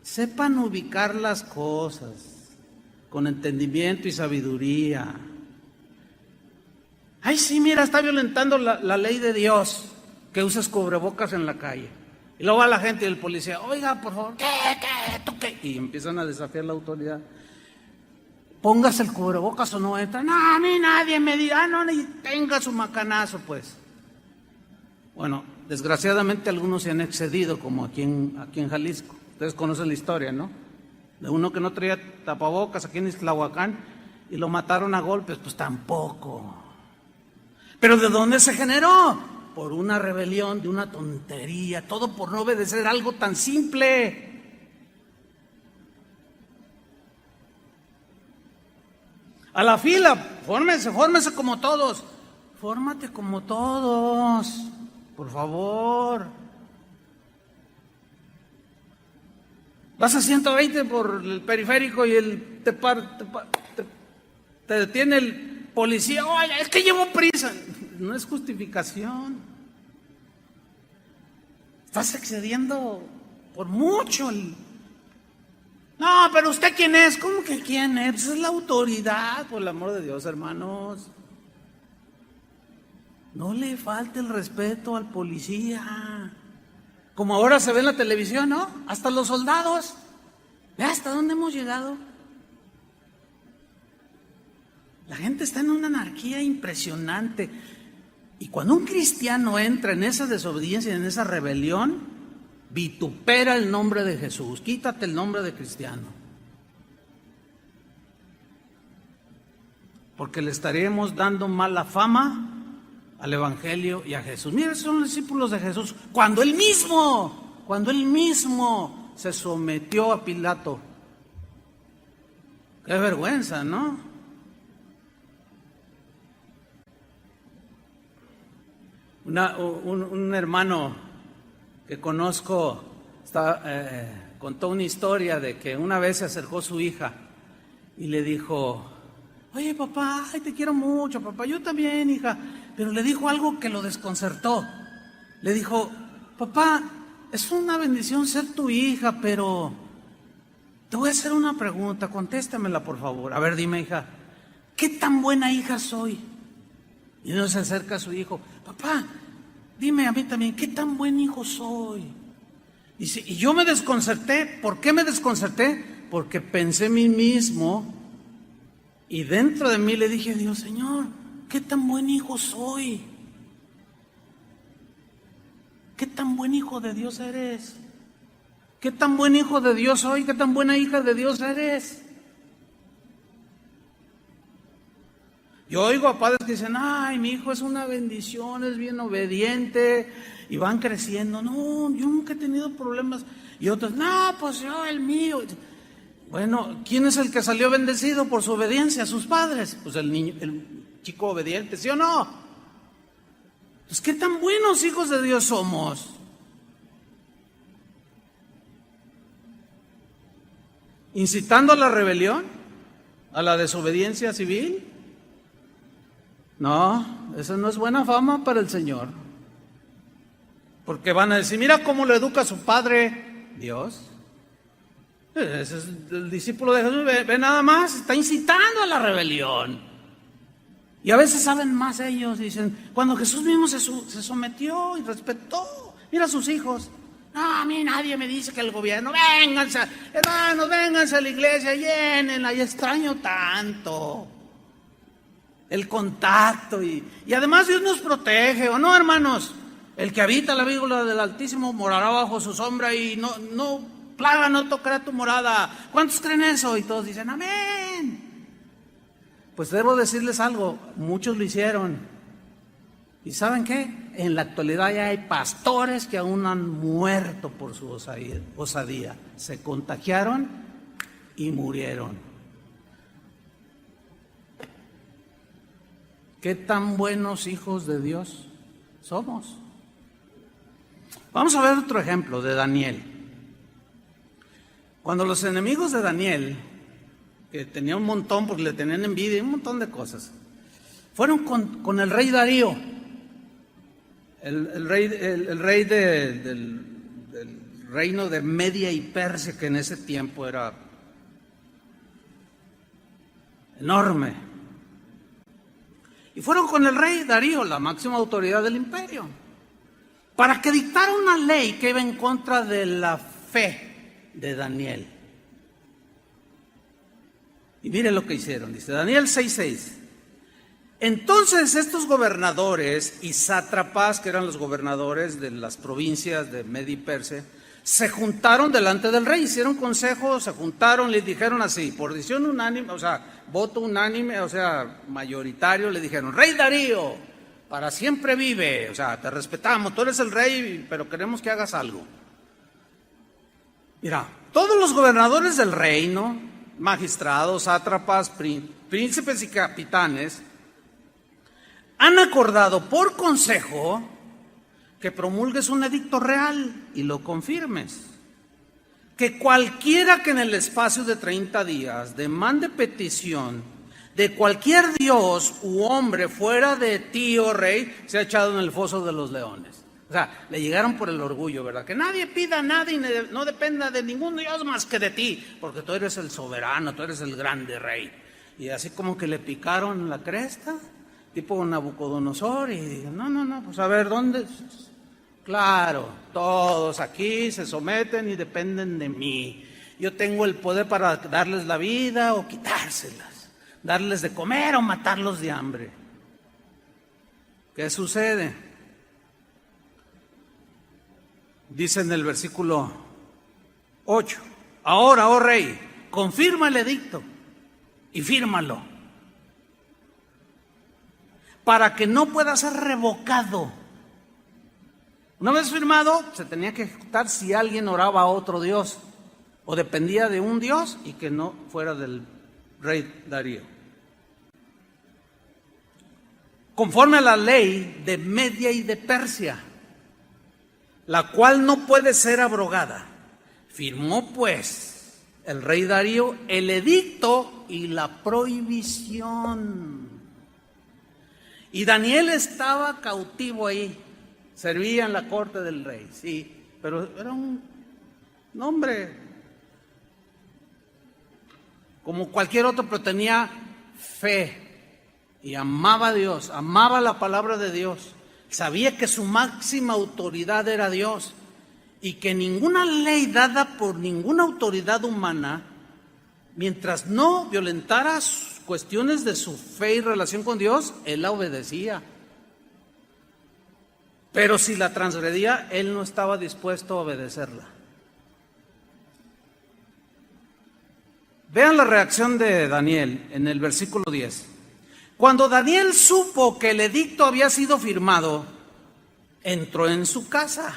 Sepan ubicar las cosas con entendimiento y sabiduría. Ay, sí, mira, está violentando la ley de Dios, que uses cubrebocas en la calle. Y luego va la gente y el policía, oiga, por favor, ¿qué? ¿Tú qué? Y empiezan a desafiar la autoridad. Póngase el cubrebocas o no entra. No, a mí nadie me dirá, no, ni tenga su macanazo, pues. Bueno, desgraciadamente algunos se han excedido, como aquí en Jalisco. Ustedes conocen la historia, ¿no? De uno que no traía tapabocas aquí en Ixtlahuacán y lo mataron a golpes, pues tampoco. ¿Pero de dónde se generó? Por una rebelión, de una tontería, todo por no obedecer algo tan simple. A la fila, fórmese como todos. Fórmate como todos, por favor. Vas a 120 por el periférico y te detiene el policía. Oye, es que llevo prisa. No es justificación. Estás excediendo por mucho. No, pero ¿usted quién es? ¿Cómo que quién es? Pues es la autoridad, por el amor de Dios, hermanos. No le falte el respeto al policía. Como ahora se ve en la televisión, ¿no? Hasta los soldados. ¿Ve hasta dónde hemos llegado? La gente está en una anarquía impresionante. Y cuando un cristiano entra en esa desobediencia, en esa rebelión, vitupera el nombre de Jesús. Quítate el nombre de cristiano. Porque le estaríamos dando mala fama al Evangelio y a Jesús. Mira, son los discípulos de Jesús. Cuando él mismo se sometió a Pilato. Qué vergüenza, ¿no? Un hermano que conozco contó una historia de que una vez se acercó su hija y le dijo: oye papá, ay, te quiero mucho papá, yo también hija, pero le dijo algo que lo desconcertó. Le dijo: papá, es una bendición ser tu hija, pero te voy a hacer una pregunta, contéstamela por favor. A ver, dime hija, ¿qué tan buena hija soy? Y uno se acerca a su hijo: papá, dime a mí también, ¿qué tan buen hijo soy? Dice, y yo me desconcerté. ¿Por qué me desconcerté? Porque pensé en mí mismo y dentro de mí le dije a Dios: Señor, ¿qué tan buen hijo soy? ¿Qué tan buen hijo de Dios eres? ¿Qué tan buen hijo de Dios soy? ¿Qué tan buena hija de Dios eres? Yo oigo a padres que dicen: ay, mi hijo es una bendición, es bien obediente, y van creciendo. No, yo nunca he tenido problemas. Y otros: no, pues yo, el mío. Bueno, ¿quién es el que salió bendecido por su obediencia a sus padres? Pues el niño, el chico obediente, ¿sí o no? Pues qué tan buenos hijos de Dios somos. ¿Incitando a la rebelión? ¿A la desobediencia civil? No, eso no es buena fama para el Señor. Porque van a decir: mira cómo lo educa su padre Dios. Ese es el discípulo de Jesús, ve nada más, está incitando a la rebelión. Y a veces saben más ellos, dicen: cuando Jesús mismo se sometió y respetó, mira a sus hijos. No, a mí nadie me dice que el gobierno, vénganse, hermanos, vénganse a la iglesia, llénenla, y extraño tanto el contacto, y además Dios nos protege, ¿o no, hermanos? El que habita la víbora del Altísimo morará bajo su sombra, y no plaga no tocará tu morada. ¿Cuántos creen eso? Y todos dicen: amén. Pues debo decirles algo, muchos lo hicieron. ¿Y saben qué? En la actualidad ya hay pastores que aún han muerto por su osadía. Se contagiaron y murieron. ¿Qué tan buenos hijos de Dios somos? Vamos a ver otro ejemplo de Daniel. Cuando los enemigos de Daniel, que tenía un montón porque le tenían envidia y un montón de cosas, fueron con el rey Darío, el rey del reino de Media y Persia, que en ese tiempo era enorme. Y fueron con el rey Darío, la máxima autoridad del imperio, para que dictara una ley que iba en contra de la fe de Daniel. Y mire lo que hicieron, dice Daniel 6:6. Entonces estos gobernadores y sátrapas, que eran los gobernadores de las provincias de Media y Persia, se juntaron delante del rey, hicieron consejo, se juntaron, le dijeron así, por decisión unánime, o sea, voto unánime, o sea, mayoritario, le dijeron: Rey Darío, para siempre vive, o sea, te respetamos, tú eres el rey, pero queremos que hagas algo. Mira, todos los gobernadores del reino, magistrados, sátrapas, príncipes y capitanes, han acordado por consejo que promulgues un edicto real y lo confirmes. Que cualquiera que en el espacio de 30 días demande petición de cualquier dios u hombre fuera de ti, oh rey, sea echado en el foso de los leones. O sea, le llegaron por el orgullo, ¿verdad? Que nadie pida nada y no dependa de ningún dios más que de ti, porque tú eres el soberano, tú eres el grande rey. Y así como que le picaron la cresta, tipo Nabucodonosor, y no, pues a ver, ¿dónde? Claro, todos aquí se someten y dependen de mí. Yo tengo el poder para darles la vida o quitárselas, darles de comer o matarlos de hambre. ¿Qué sucede? Dice en el versículo 8: Ahora, oh rey, confirma el edicto y fírmalo, para que no pueda ser revocado. Una vez firmado, se tenía que ejecutar si alguien oraba a otro dios o dependía de un dios y que no fuera del rey Darío. Conforme a la ley de Media y de Persia, la cual no puede ser abrogada, firmó pues el rey Darío el edicto y la prohibición. Y Daniel estaba cautivo ahí, servía en la corte del rey, sí, pero era un hombre como cualquier otro, pero tenía fe y amaba a Dios, amaba la palabra de Dios, sabía que su máxima autoridad era Dios y que ninguna ley dada por ninguna autoridad humana, mientras no violentara cuestiones de su fe y relación con Dios, él la obedecía. Pero si la transgredía, él no estaba dispuesto a obedecerla. Vean la reacción de Daniel en el versículo 10. Cuando Daniel supo que el edicto había sido firmado, entró en su casa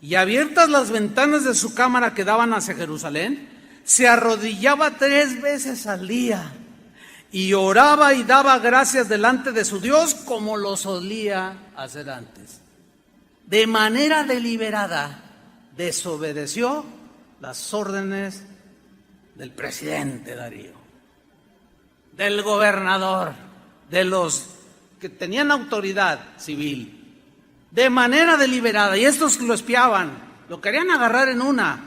y, abiertas las ventanas de su cámara que daban hacia Jerusalén, se arrodillaba 3 veces al día y oraba y daba gracias delante de su Dios como lo solía hacer antes. De manera deliberada desobedeció las órdenes del presidente Darío, del gobernador, de los que tenían autoridad civil, de manera deliberada. Y estos lo espiaban, lo querían agarrar en una.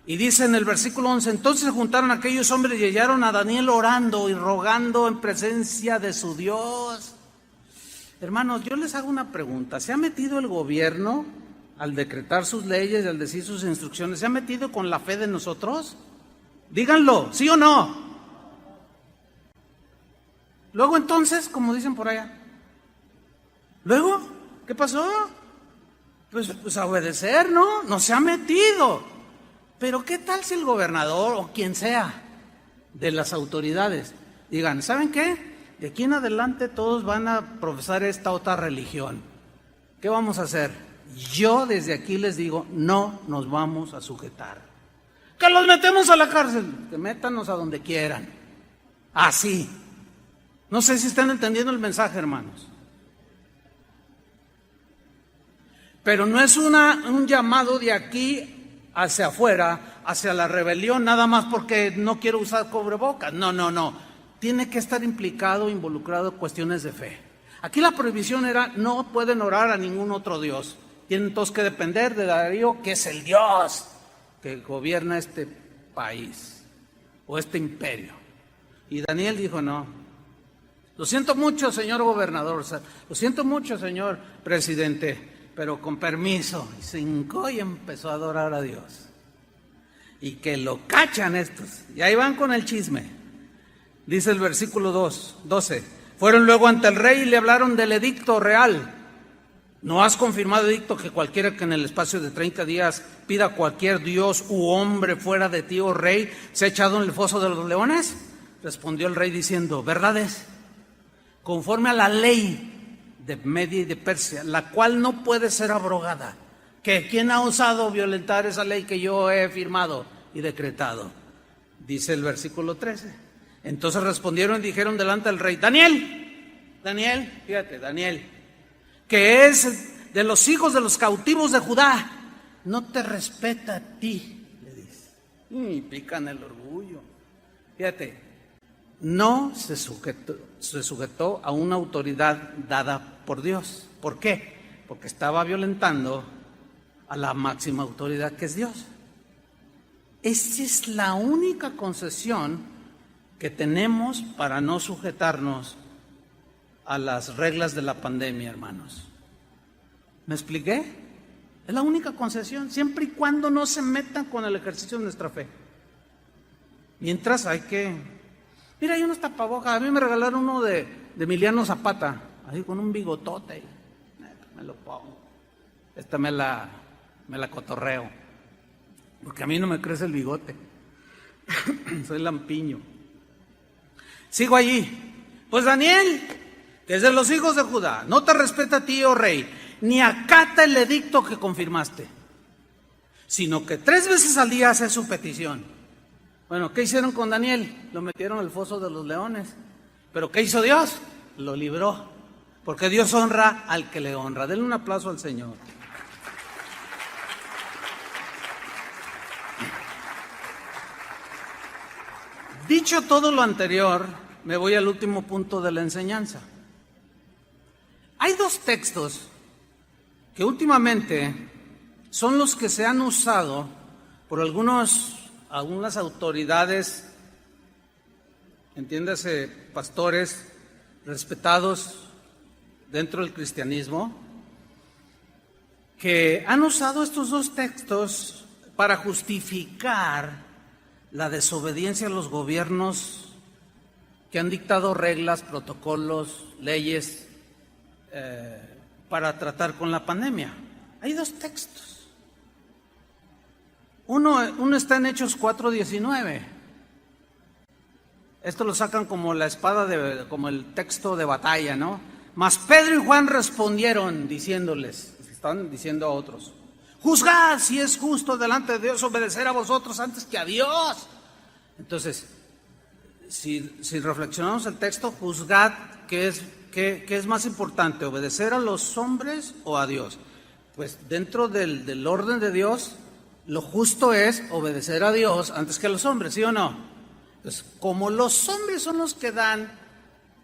Y dice en el versículo 11: entonces se juntaron aquellos hombres y hallaron a Daniel orando y rogando en presencia de su Dios. Hermanos, yo les hago una pregunta. ¿Se ha metido el gobierno al decretar sus leyes y al decir sus instrucciones? ¿Se ha metido con la fe de nosotros? Díganlo, ¿sí o no? Luego entonces, como dicen por allá, luego, ¿qué pasó? Pues a obedecer, ¿no? No se ha metido. Pero ¿qué tal si el gobernador o quien sea de las autoridades digan: ¿saben qué? De aquí en adelante todos van a profesar esta otra religión. ¿Qué vamos a hacer? Yo desde aquí les digo: no nos vamos a sujetar. Que los metemos a la cárcel, que métanos a donde quieran. Así. No sé si están entendiendo el mensaje, hermanos. Pero no es un llamado de aquí hacia afuera, hacia la rebelión, nada más porque no quiero usar cubrebocas. No. Tiene que estar implicado, involucrado en cuestiones de fe. Aquí la prohibición era: no pueden orar a ningún otro Dios. Tienen todos que depender de Darío, que es el Dios que gobierna este país o este imperio. Y Daniel dijo: no. Lo siento mucho, señor gobernador. Lo siento mucho, señor presidente. pero con permiso, y se hincó y empezó a adorar a Dios. Y que lo cachan estos, y ahí van con el chisme. Dice el versículo 12, fueron luego ante el rey y le hablaron del edicto real. ¿No has confirmado edicto que cualquiera que en el espacio de 30 días pida a cualquier dios u hombre fuera de ti, oh rey, sea echado en el foso de los leones? Respondió el rey diciendo, verdad es, conforme a la ley de Media y de Persia, la cual no puede ser abrogada. ¿Que quién ha osado violentar esa ley que yo he firmado y decretado? Dice el versículo 13. Entonces respondieron y dijeron delante del rey, Daniel, fíjate, Daniel, que es de los hijos de los cautivos de Judá, no te respeta a ti, le dice. Y pican el orgullo. Fíjate, no se sujetó a una autoridad dada por Dios. ¿Por qué? Porque estaba violentando a la máxima autoridad que es Dios. Esa es la única concesión que tenemos para no sujetarnos a las reglas de la pandemia, hermanos. ¿Me expliqué? Es la única concesión, siempre y cuando no se metan con el ejercicio de nuestra fe. Mientras hay que... Mira, hay unos tapabocas, a mí me regalaron uno de Emiliano Zapata, ahí con un bigotote, me lo pongo. Esta me la cotorreo, porque a mí no me crece el bigote, soy lampiño. Sigo allí, pues Daniel, que es de los hijos de Judá, no te respeta a ti, oh rey, ni acata el edicto que confirmaste, sino que 3 veces al día hace su petición. Bueno, ¿qué hicieron con Daniel? Lo metieron al foso de los leones. ¿Pero qué hizo Dios? Lo libró, porque Dios honra al que le honra. Denle un aplauso al Señor. Dicho todo lo anterior, me voy al último punto de la enseñanza. Hay 2 textos que últimamente son los que se han usado por algunas autoridades, entiéndase, pastores respetados dentro del cristianismo, que han usado estos 2 textos para justificar la desobediencia a los gobiernos que han dictado reglas, protocolos, leyes para tratar con la pandemia. Hay 2 textos. Uno está en Hechos 4:19. Esto lo sacan como la espada, como el texto de batalla, ¿no? Mas Pedro y Juan respondieron diciéndoles, están diciendo a otros, juzgad si es justo delante de Dios obedecer a vosotros antes que a Dios. Entonces, si reflexionamos el texto, juzgad, ¿qué es más importante, obedecer a los hombres o a Dios? Pues dentro del orden de Dios, lo justo es obedecer a Dios antes que a los hombres, ¿sí o no? Entonces, como los hombres son los que dan,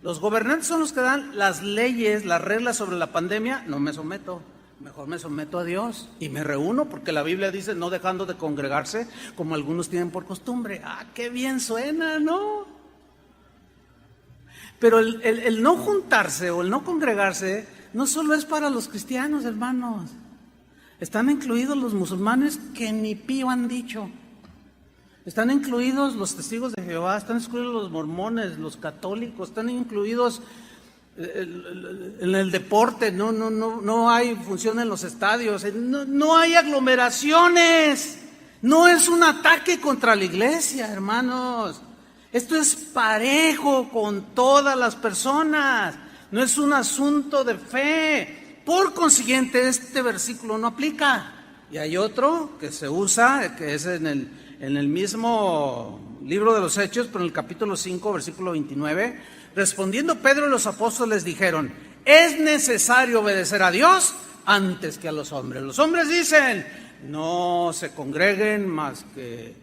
los gobernantes son los que dan las leyes, las reglas sobre la pandemia, no me someto, mejor me someto a Dios y me reúno, porque la Biblia dice no dejando de congregarse como algunos tienen por costumbre. ¡Ah, qué bien suena!, ¿no? Pero el no juntarse o el no congregarse no solo es para los cristianos, hermanos. Están incluidos los musulmanes que ni pío han dicho. Están incluidos los testigos de Jehová, están incluidos los mormones, los católicos, están incluidos en el deporte. No hay función en los estadios, no hay aglomeraciones. No es un ataque contra la iglesia, hermanos. Esto es parejo con todas las personas. No es un asunto de fe. Por consiguiente, este versículo no aplica. Y hay otro que se usa, que es en el mismo libro de los Hechos, pero en el capítulo 5, versículo 29. Respondiendo Pedro y los apóstoles dijeron, es necesario obedecer a Dios antes que a los hombres. Los hombres dicen, no se congreguen más que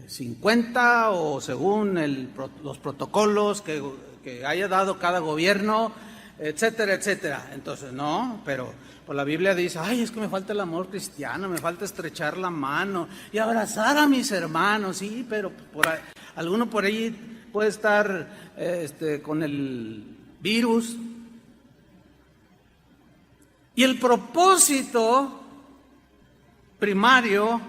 50 o según los protocolos que haya dado cada gobierno, etcétera, etcétera. Entonces, no, pero pues la Biblia dice, ay, es que me falta el amor cristiano, me falta estrechar la mano y abrazar a mis hermanos. Sí, pero alguno por ahí puede estar con el virus Y el propósito primario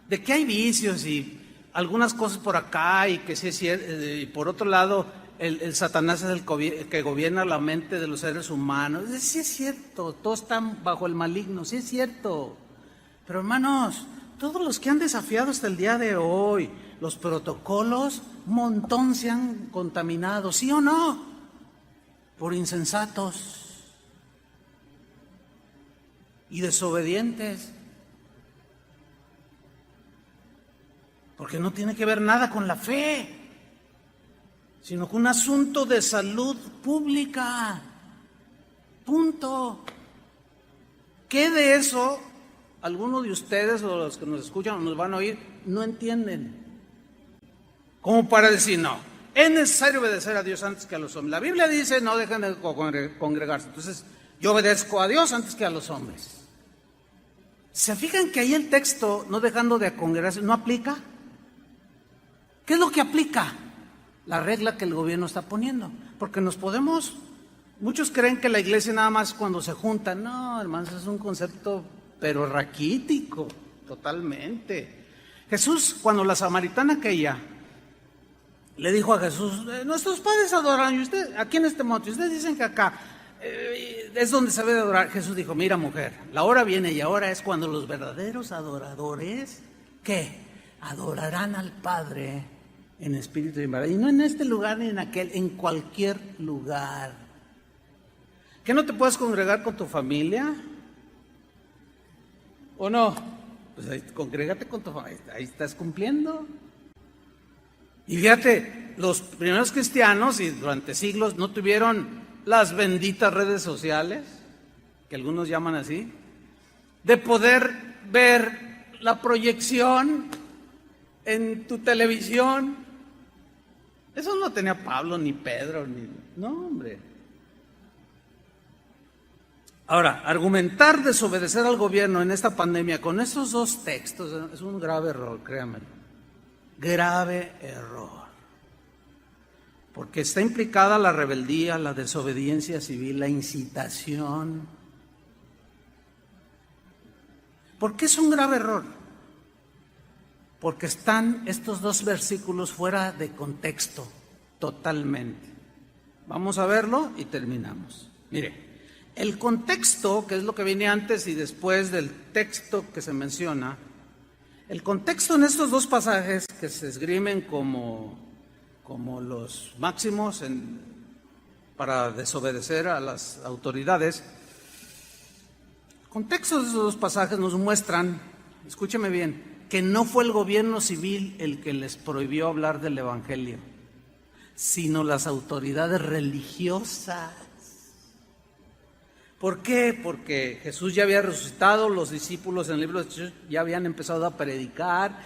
de que hay vicios y algunas cosas por acá y que sí es cierto, y por otro lado el Satanás es el que gobierna la mente de los seres humanos. Sí es cierto, todos están bajo el maligno, sí es cierto. Pero hermanos, todos los que han desafiado hasta el día de hoy los protocolos, un montón se han contaminado, ¿sí o no? Por insensatos y desobedientes. Porque no tiene que ver nada con la fe, sino con un asunto de salud pública. Punto. ¿Qué de eso algunos de ustedes o los que nos escuchan o nos van a oír no entienden? Como para decir, no, es necesario obedecer a Dios antes que a los hombres. La Biblia dice, no dejen de congregarse. Entonces, yo obedezco a Dios antes que a los hombres. ¿Se fijan que ahí el texto, no dejando de congregarse, no aplica? ¿Qué es lo que aplica? La regla que el gobierno está poniendo. Porque muchos creen que la iglesia nada más cuando se juntan. No, hermanos, es un concepto, pero raquítico, totalmente. Jesús, cuando la samaritana aquella le dijo a Jesús, nuestros padres adoran, y usted, aquí en este monte, ustedes dicen que acá es donde se debe de adorar. Jesús dijo, mira mujer, la hora viene y ahora es cuando los verdaderos adoradores, ¿qué? Adorarán al Padre en espíritu y en verdad. Y no en este lugar ni en aquel, en cualquier lugar. ¿Que no te puedes congregar con tu familia? ¿O no? Pues ahí, congrégate con tu familia, ahí estás cumpliendo. Y fíjate, los primeros cristianos y durante siglos no tuvieron las benditas redes sociales, que algunos llaman así, de poder ver la proyección en tu televisión. Eso no tenía Pablo, ni Pedro, no, hombre. Ahora, argumentar desobedecer al gobierno en esta pandemia con estos dos textos es un grave error, créanme. Grave error. Porque está implicada la rebeldía, la desobediencia civil, la incitación. ¿Por qué es un grave error? Porque están estos dos versículos fuera de contexto, totalmente. Vamos a verlo y terminamos. Mire, el contexto, que es lo que viene antes y después del texto que se menciona, el contexto en estos dos pasajes que se esgrimen como los máximos para desobedecer a las autoridades, el contexto de esos dos pasajes nos muestran, escúcheme bien, que no fue el gobierno civil el que les prohibió hablar del Evangelio, sino las autoridades religiosas. ¿Por qué? Porque Jesús ya había resucitado, los discípulos en el libro de Jesús ya habían empezado a predicar,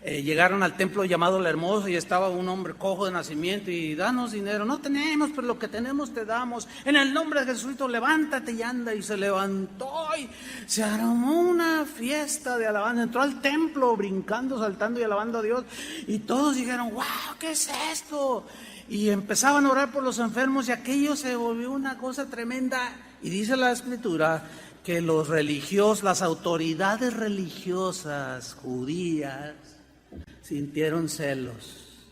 llegaron al templo llamado La Hermosa y estaba un hombre cojo de nacimiento y danos dinero. No tenemos, pero lo que tenemos te damos. En el nombre de Jesucristo, levántate y anda. Y se levantó y se armó una fiesta de alabanza. Entró al templo brincando, saltando y alabando a Dios. Y todos dijeron, wow, ¿qué es esto? Y empezaban a orar por los enfermos y aquello se volvió una cosa tremenda. Y dice la Escritura que los religiosos, las autoridades religiosas judías, sintieron celos.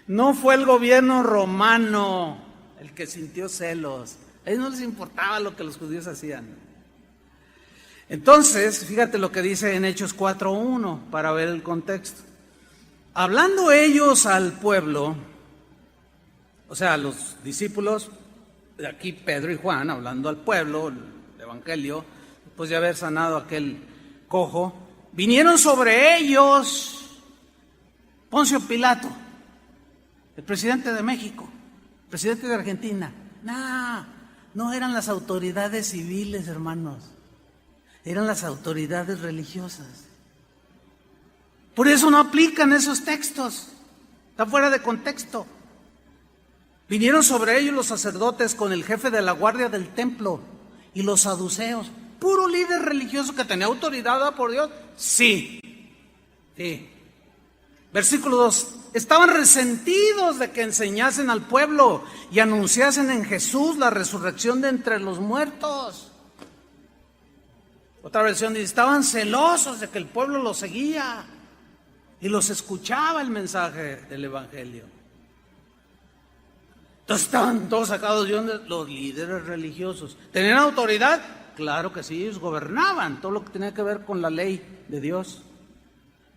No fue el gobierno romano el que sintió celos. A ellos no les importaba lo que los judíos hacían. Entonces, fíjate lo que dice en Hechos 4:1 para ver el contexto. Hablando ellos al pueblo, o sea, los discípulos, de aquí Pedro y Juan, hablando al pueblo, el evangelio, después de haber sanado a aquel cojo, vinieron sobre ellos Poncio Pilato, el presidente de México, el presidente de Argentina. No eran las autoridades civiles, hermanos, eran las autoridades religiosas. Por eso no aplican esos textos, está fuera de contexto. Vinieron sobre ellos los sacerdotes con el jefe de la guardia del templo y los saduceos, puro líder religioso que tenía autoridad por Dios. Sí. Versículo 2. Estaban resentidos de que enseñasen al pueblo y anunciasen en Jesús la resurrección de entre los muertos. Otra versión dice, estaban celosos de que el pueblo los seguía y los escuchaba el mensaje del evangelio. Entonces estaban todos sacados de onda los líderes religiosos. ¿Tenían autoridad? Claro que sí, ellos gobernaban todo lo que tenía que ver con la ley de Dios.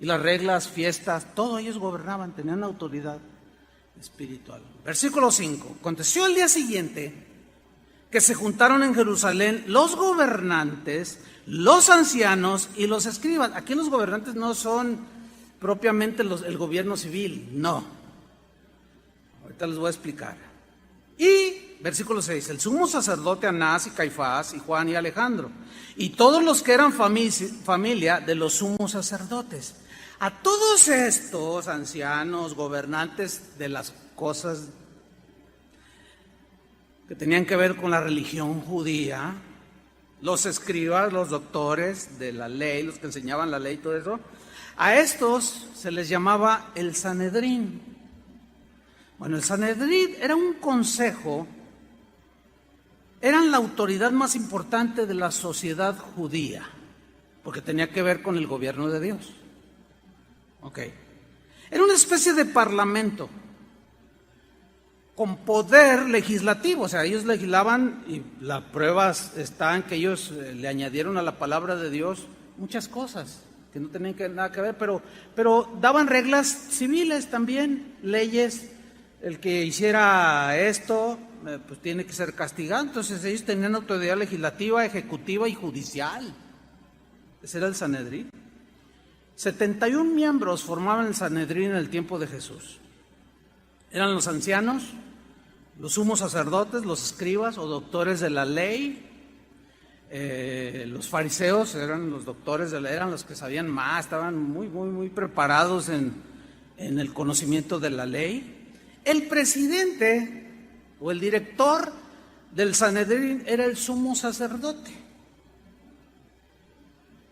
Y las reglas, fiestas, todo ellos gobernaban, tenían autoridad espiritual. Versículo 5. Aconteció el día siguiente que se juntaron en Jerusalén los gobernantes, los ancianos y los escribas. Aquí los gobernantes no son propiamente el gobierno civil, no. Ahorita les voy a explicar. Y, versículo 6, el sumo sacerdote Anás y Caifás y Juan y Alejandro, y todos los que eran familia de los sumos sacerdotes. A todos estos ancianos, gobernantes de las cosas que tenían que ver con la religión judía, los escribas, los doctores de la ley, los que enseñaban la ley y todo eso, a estos se les llamaba el Sanedrín. Bueno, el Sanedrín era un consejo, eran la autoridad más importante de la sociedad judía, porque tenía que ver con el gobierno de Dios. Ok. Era una especie de parlamento con poder legislativo, o sea, ellos legislaban y las pruebas están que ellos le añadieron a la palabra de Dios muchas cosas que no tenían nada que ver, pero daban reglas civiles también, leyes. El que hiciera esto, pues tiene que ser castigado. Entonces ellos tenían autoridad legislativa, ejecutiva y judicial. Ese era el Sanedrín. 71 miembros formaban el Sanedrín en el tiempo de Jesús. Eran los ancianos, los sumos sacerdotes, los escribas o doctores de la ley. Los fariseos eran los doctores de la ley, eran los que sabían más, estaban muy preparados en el conocimiento de la ley. El presidente o el director del Sanedrín era el sumo sacerdote.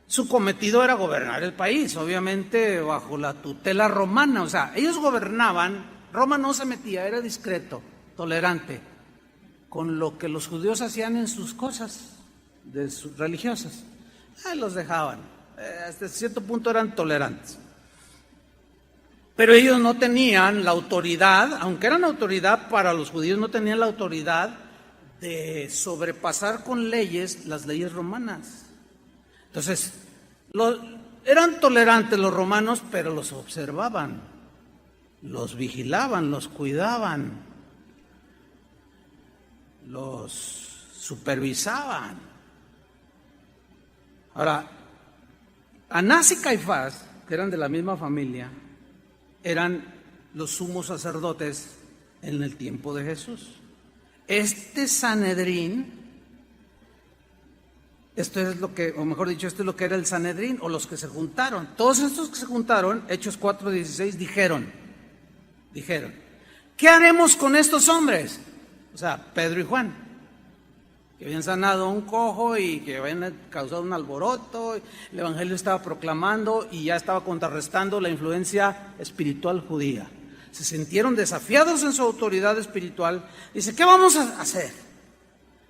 Su cometido era gobernar el país, obviamente bajo la tutela romana. O sea, ellos gobernaban, Roma no se metía, era discreto, tolerante, con lo que los judíos hacían en sus cosas religiosas. Los dejaban, hasta cierto punto eran tolerantes. Pero ellos no tenían la autoridad, aunque eran autoridad para los judíos, no tenían la autoridad de sobrepasar con leyes las leyes romanas. Entonces, eran tolerantes los romanos, pero los observaban, los vigilaban, los cuidaban, los supervisaban. Ahora, Anás y Caifás, que eran de la misma familia, eran los sumos sacerdotes en el tiempo de Jesús. Este Sanedrín, esto es lo que, o mejor dicho, esto es lo que era el Sanedrín, o los que se juntaron. Todos estos que se juntaron, Hechos 4:16, dijeron, ¿qué haremos con estos hombres? O sea, Pedro y Juan, que habían sanado a un cojo y que habían causado un alboroto, el evangelio estaba proclamando y ya estaba contrarrestando la influencia espiritual judía. Se sintieron desafiados en su autoridad espiritual. Dice, ¿qué vamos a hacer?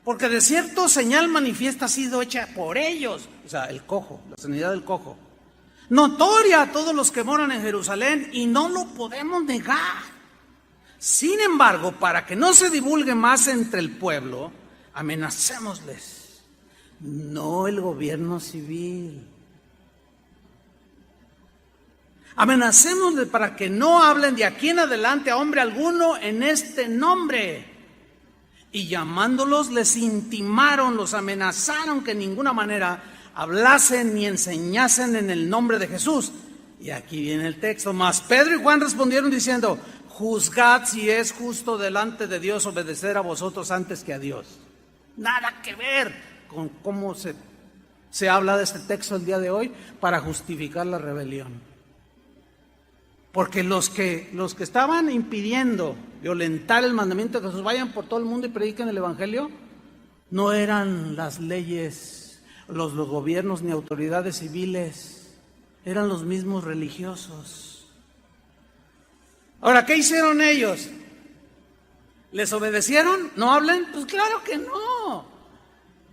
Porque de cierto señal manifiesta ha sido hecha por ellos, o sea, el cojo, la sanidad del cojo, notoria a todos los que moran en Jerusalén, y no lo podemos negar. Sin embargo, para que no se divulgue más entre el pueblo, amenacémosles, no el gobierno civil. Amenacémosles para que no hablen de aquí en adelante a hombre alguno en este nombre. Y llamándolos les intimaron, los amenazaron que en ninguna manera hablasen ni enseñasen en el nombre de Jesús. Y aquí viene el texto. Mas Pedro y Juan respondieron diciendo, juzgad si es justo delante de Dios obedecer a vosotros antes que a Dios. Nada que ver con cómo se habla de este texto el día de hoy para justificar la rebelión. Porque los que estaban impidiendo violentar el mandamiento de Jesús, vayan por todo el mundo y prediquen el evangelio, no eran las leyes, los gobiernos ni autoridades civiles, eran los mismos religiosos. Ahora, ¿qué hicieron ellos? ¿Les obedecieron? ¿No hablan? Pues claro que no.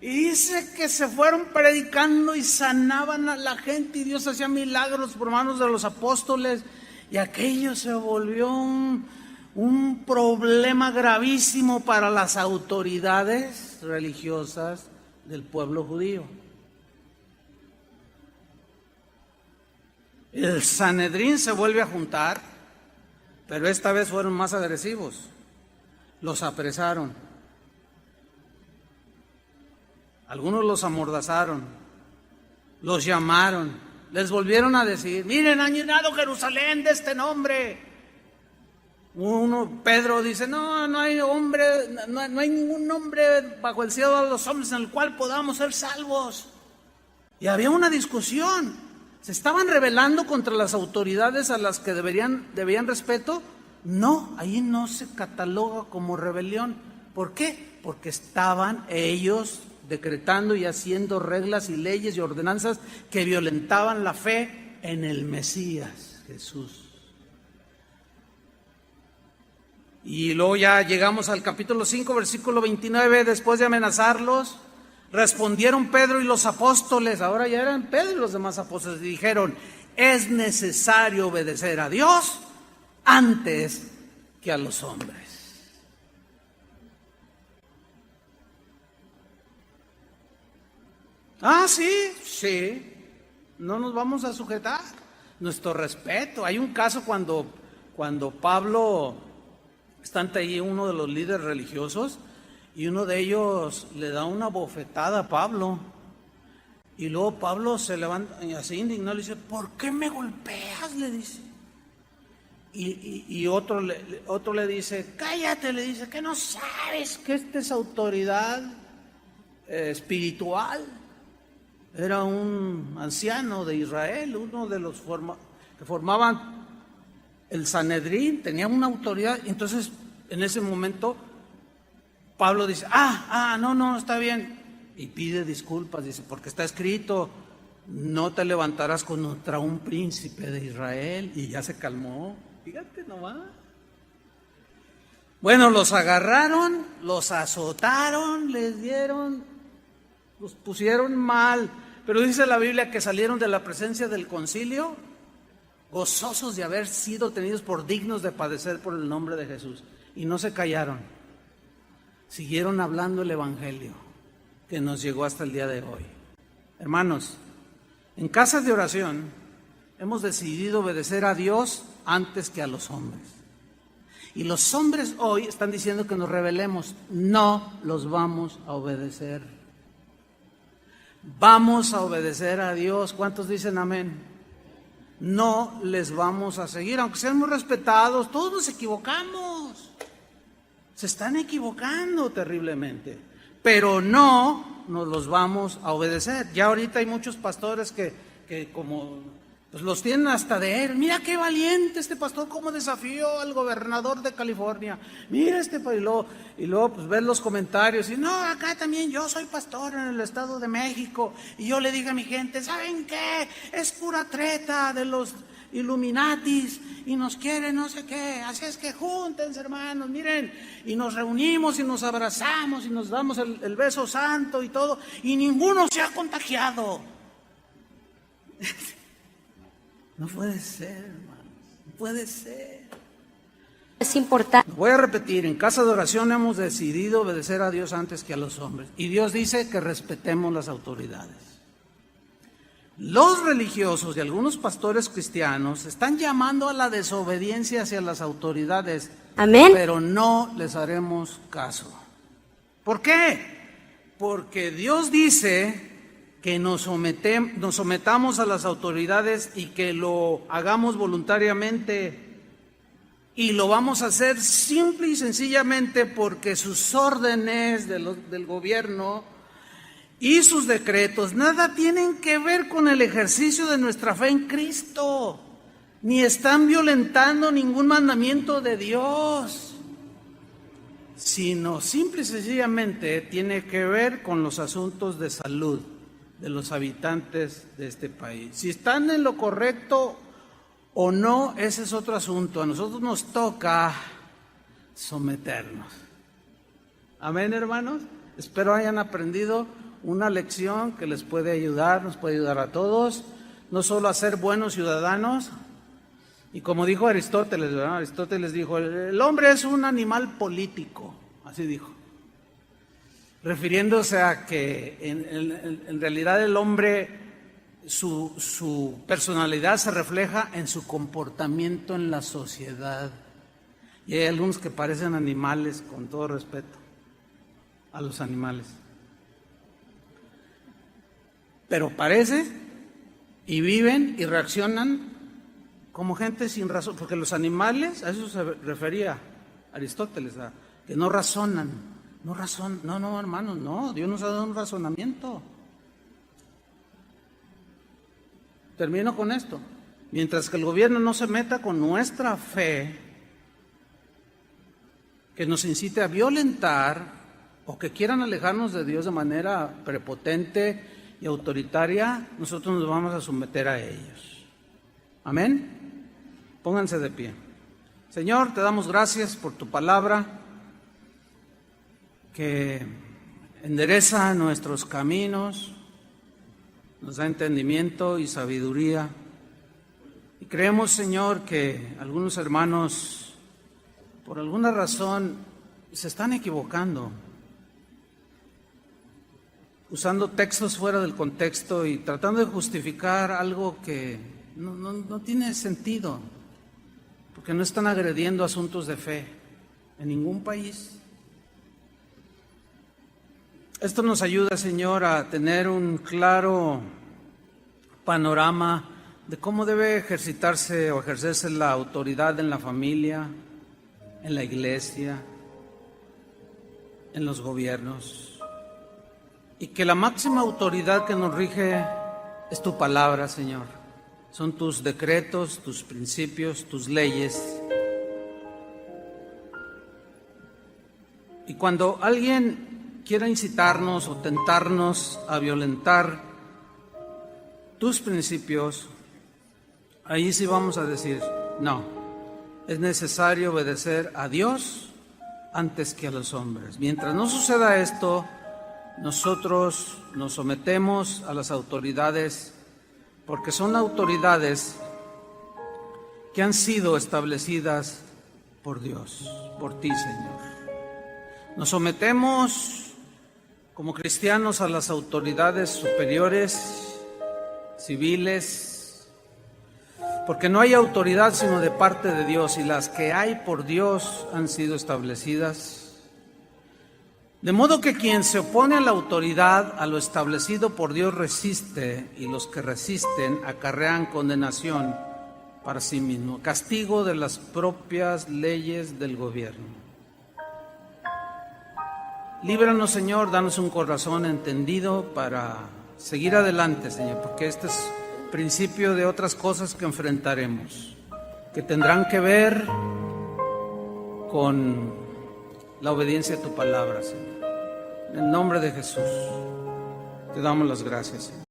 Y dice que se fueron predicando y sanaban a la gente y Dios hacía milagros por manos de los apóstoles. Y aquello se volvió un problema gravísimo para las autoridades religiosas del pueblo judío. El Sanedrín se vuelve a juntar, pero esta vez fueron más agresivos. Los apresaron. Algunos los amordazaron, los llamaron, les volvieron a decir: miren, han llenado Jerusalén de este nombre. Pedro dice: no hay hombre, no hay ningún nombre bajo el cielo de los hombres en el cual podamos ser salvos. Y había una discusión. ¿Se estaban rebelando contra las autoridades a las que debían respeto? No, ahí no se cataloga como rebelión. ¿Por qué? Porque estaban ellos decretando y haciendo reglas y leyes y ordenanzas que violentaban la fe en el Mesías, Jesús. Y luego ya llegamos al capítulo 5, versículo 29, después de amenazarlos, respondieron Pedro y los apóstoles, ahora ya eran Pedro y los demás apóstoles, y dijeron: es necesario obedecer a Dios antes que a los hombres. Sí, no nos vamos a sujetar. Nuestro respeto. Hay un caso cuando Pablo está ante ahí uno de los líderes religiosos y uno de ellos le da una bofetada a Pablo. Y luego Pablo se levanta y así indignado le dice: ¿por qué me golpeas?, le dice. Y otro le dice: cállate, le dice, que no sabes que esta es autoridad espiritual. Era un anciano de Israel, uno de los que formaban el Sanedrín, tenía una autoridad. Entonces, en ese momento, Pablo dice: no, está bien. Y pide disculpas, dice: porque está escrito, no te levantarás contra un príncipe de Israel. Y ya se calmó, fíjate nomás. Bueno, los agarraron, los azotaron, los pusieron mal. Pero dice la Biblia que salieron de la presencia del concilio gozosos de haber sido tenidos por dignos de padecer por el nombre de Jesús. Y no se callaron. Siguieron hablando el evangelio que nos llegó hasta el día de hoy. Hermanos, en casas de oración hemos decidido obedecer a Dios antes que a los hombres. Y los hombres hoy están diciendo que nos rebelemos. No los vamos a obedecer. Vamos a obedecer a Dios. ¿Cuántos dicen amén? No les vamos a seguir, aunque sean muy respetados. Todos nos equivocamos. Se están equivocando terriblemente, pero no nos los vamos a obedecer. Ya ahorita hay muchos pastores que como pues los tienen hasta de él. Mira qué valiente este pastor, cómo desafió al gobernador de California. Mira y luego pues ves los comentarios y no, acá también yo soy pastor en el Estado de México y yo le digo a mi gente: ¿saben qué? Es pura treta de los Illuminatis y nos quieren no sé qué, así es que júntense, hermanos, miren, y nos reunimos y nos abrazamos y nos damos el beso santo y todo, y ninguno se ha contagiado. No puede ser, hermanos, no puede ser. Es importante. Voy a repetir: en casa de oración hemos decidido obedecer a Dios antes que a los hombres, y Dios dice que respetemos las autoridades. Los religiosos y algunos pastores cristianos están llamando a la desobediencia hacia las autoridades. Amén. Pero no les haremos caso. ¿Por qué? Porque Dios dice que nos sometamos a las autoridades y que lo hagamos voluntariamente. Y lo vamos a hacer simple y sencillamente porque sus órdenes del gobierno y sus decretos nada tienen que ver con el ejercicio de nuestra fe en Cristo, ni están violentando ningún mandamiento de Dios, sino simple y sencillamente tiene que ver con los asuntos de salud de los habitantes de este país. Si están en lo correcto o no, ese es otro asunto. A nosotros nos toca someternos. Amén, hermanos. Espero hayan aprendido una lección que les puede ayudar, nos puede ayudar a todos, no solo a ser buenos ciudadanos. Y como dijo Aristóteles, ¿verdad? Aristóteles dijo, el hombre es un animal político, así dijo, refiriéndose a que en realidad el hombre, su personalidad se refleja en su comportamiento en la sociedad. Y hay algunos que parecen animales, con todo respeto a los animales. Pero parece y viven y reaccionan como gente sin razón, porque los animales, a eso se refería Aristóteles, a que no razonan, no, hermanos, no, Dios nos ha dado un razonamiento. Termino con esto. Mientras que el gobierno no se meta con nuestra fe, que nos incite a violentar o que quieran alejarnos de Dios de manera prepotente y autoritaria, nosotros nos vamos a someter a ellos. Amén. Pónganse de pie. Señor, te damos gracias por tu palabra que endereza nuestros caminos, nos da entendimiento y sabiduría. Y creemos, Señor, que algunos hermanos, por alguna razón, se están equivocando, usando textos fuera del contexto y tratando de justificar algo que no tiene sentido, porque no están agrediendo asuntos de fe en ningún país. Esto nos ayuda, Señor, a tener un claro panorama de cómo debe ejercitarse o ejercerse la autoridad en la familia, en la iglesia, en los gobiernos. Y que la máxima autoridad que nos rige es tu palabra, Señor. Son tus decretos, tus principios, tus leyes. Y cuando alguien quiera incitarnos o tentarnos a violentar tus principios, ahí sí vamos a decir, no, es necesario obedecer a Dios antes que a los hombres. Mientras no suceda esto, nosotros nos sometemos a las autoridades, porque son autoridades que han sido establecidas por Dios, por ti, Señor. Nos sometemos como cristianos a las autoridades superiores, civiles, porque no hay autoridad sino de parte de Dios, y las que hay por Dios han sido establecidas. De modo que quien se opone a la autoridad, a lo establecido por Dios, resiste, y los que resisten acarrean condenación para sí mismo, castigo de las propias leyes del gobierno. Líbranos, Señor, danos un corazón entendido para seguir adelante, Señor, porque este es principio de otras cosas que enfrentaremos, que tendrán que ver con la obediencia a tu palabra, Señor. En el nombre de Jesús, te damos las gracias, Señor.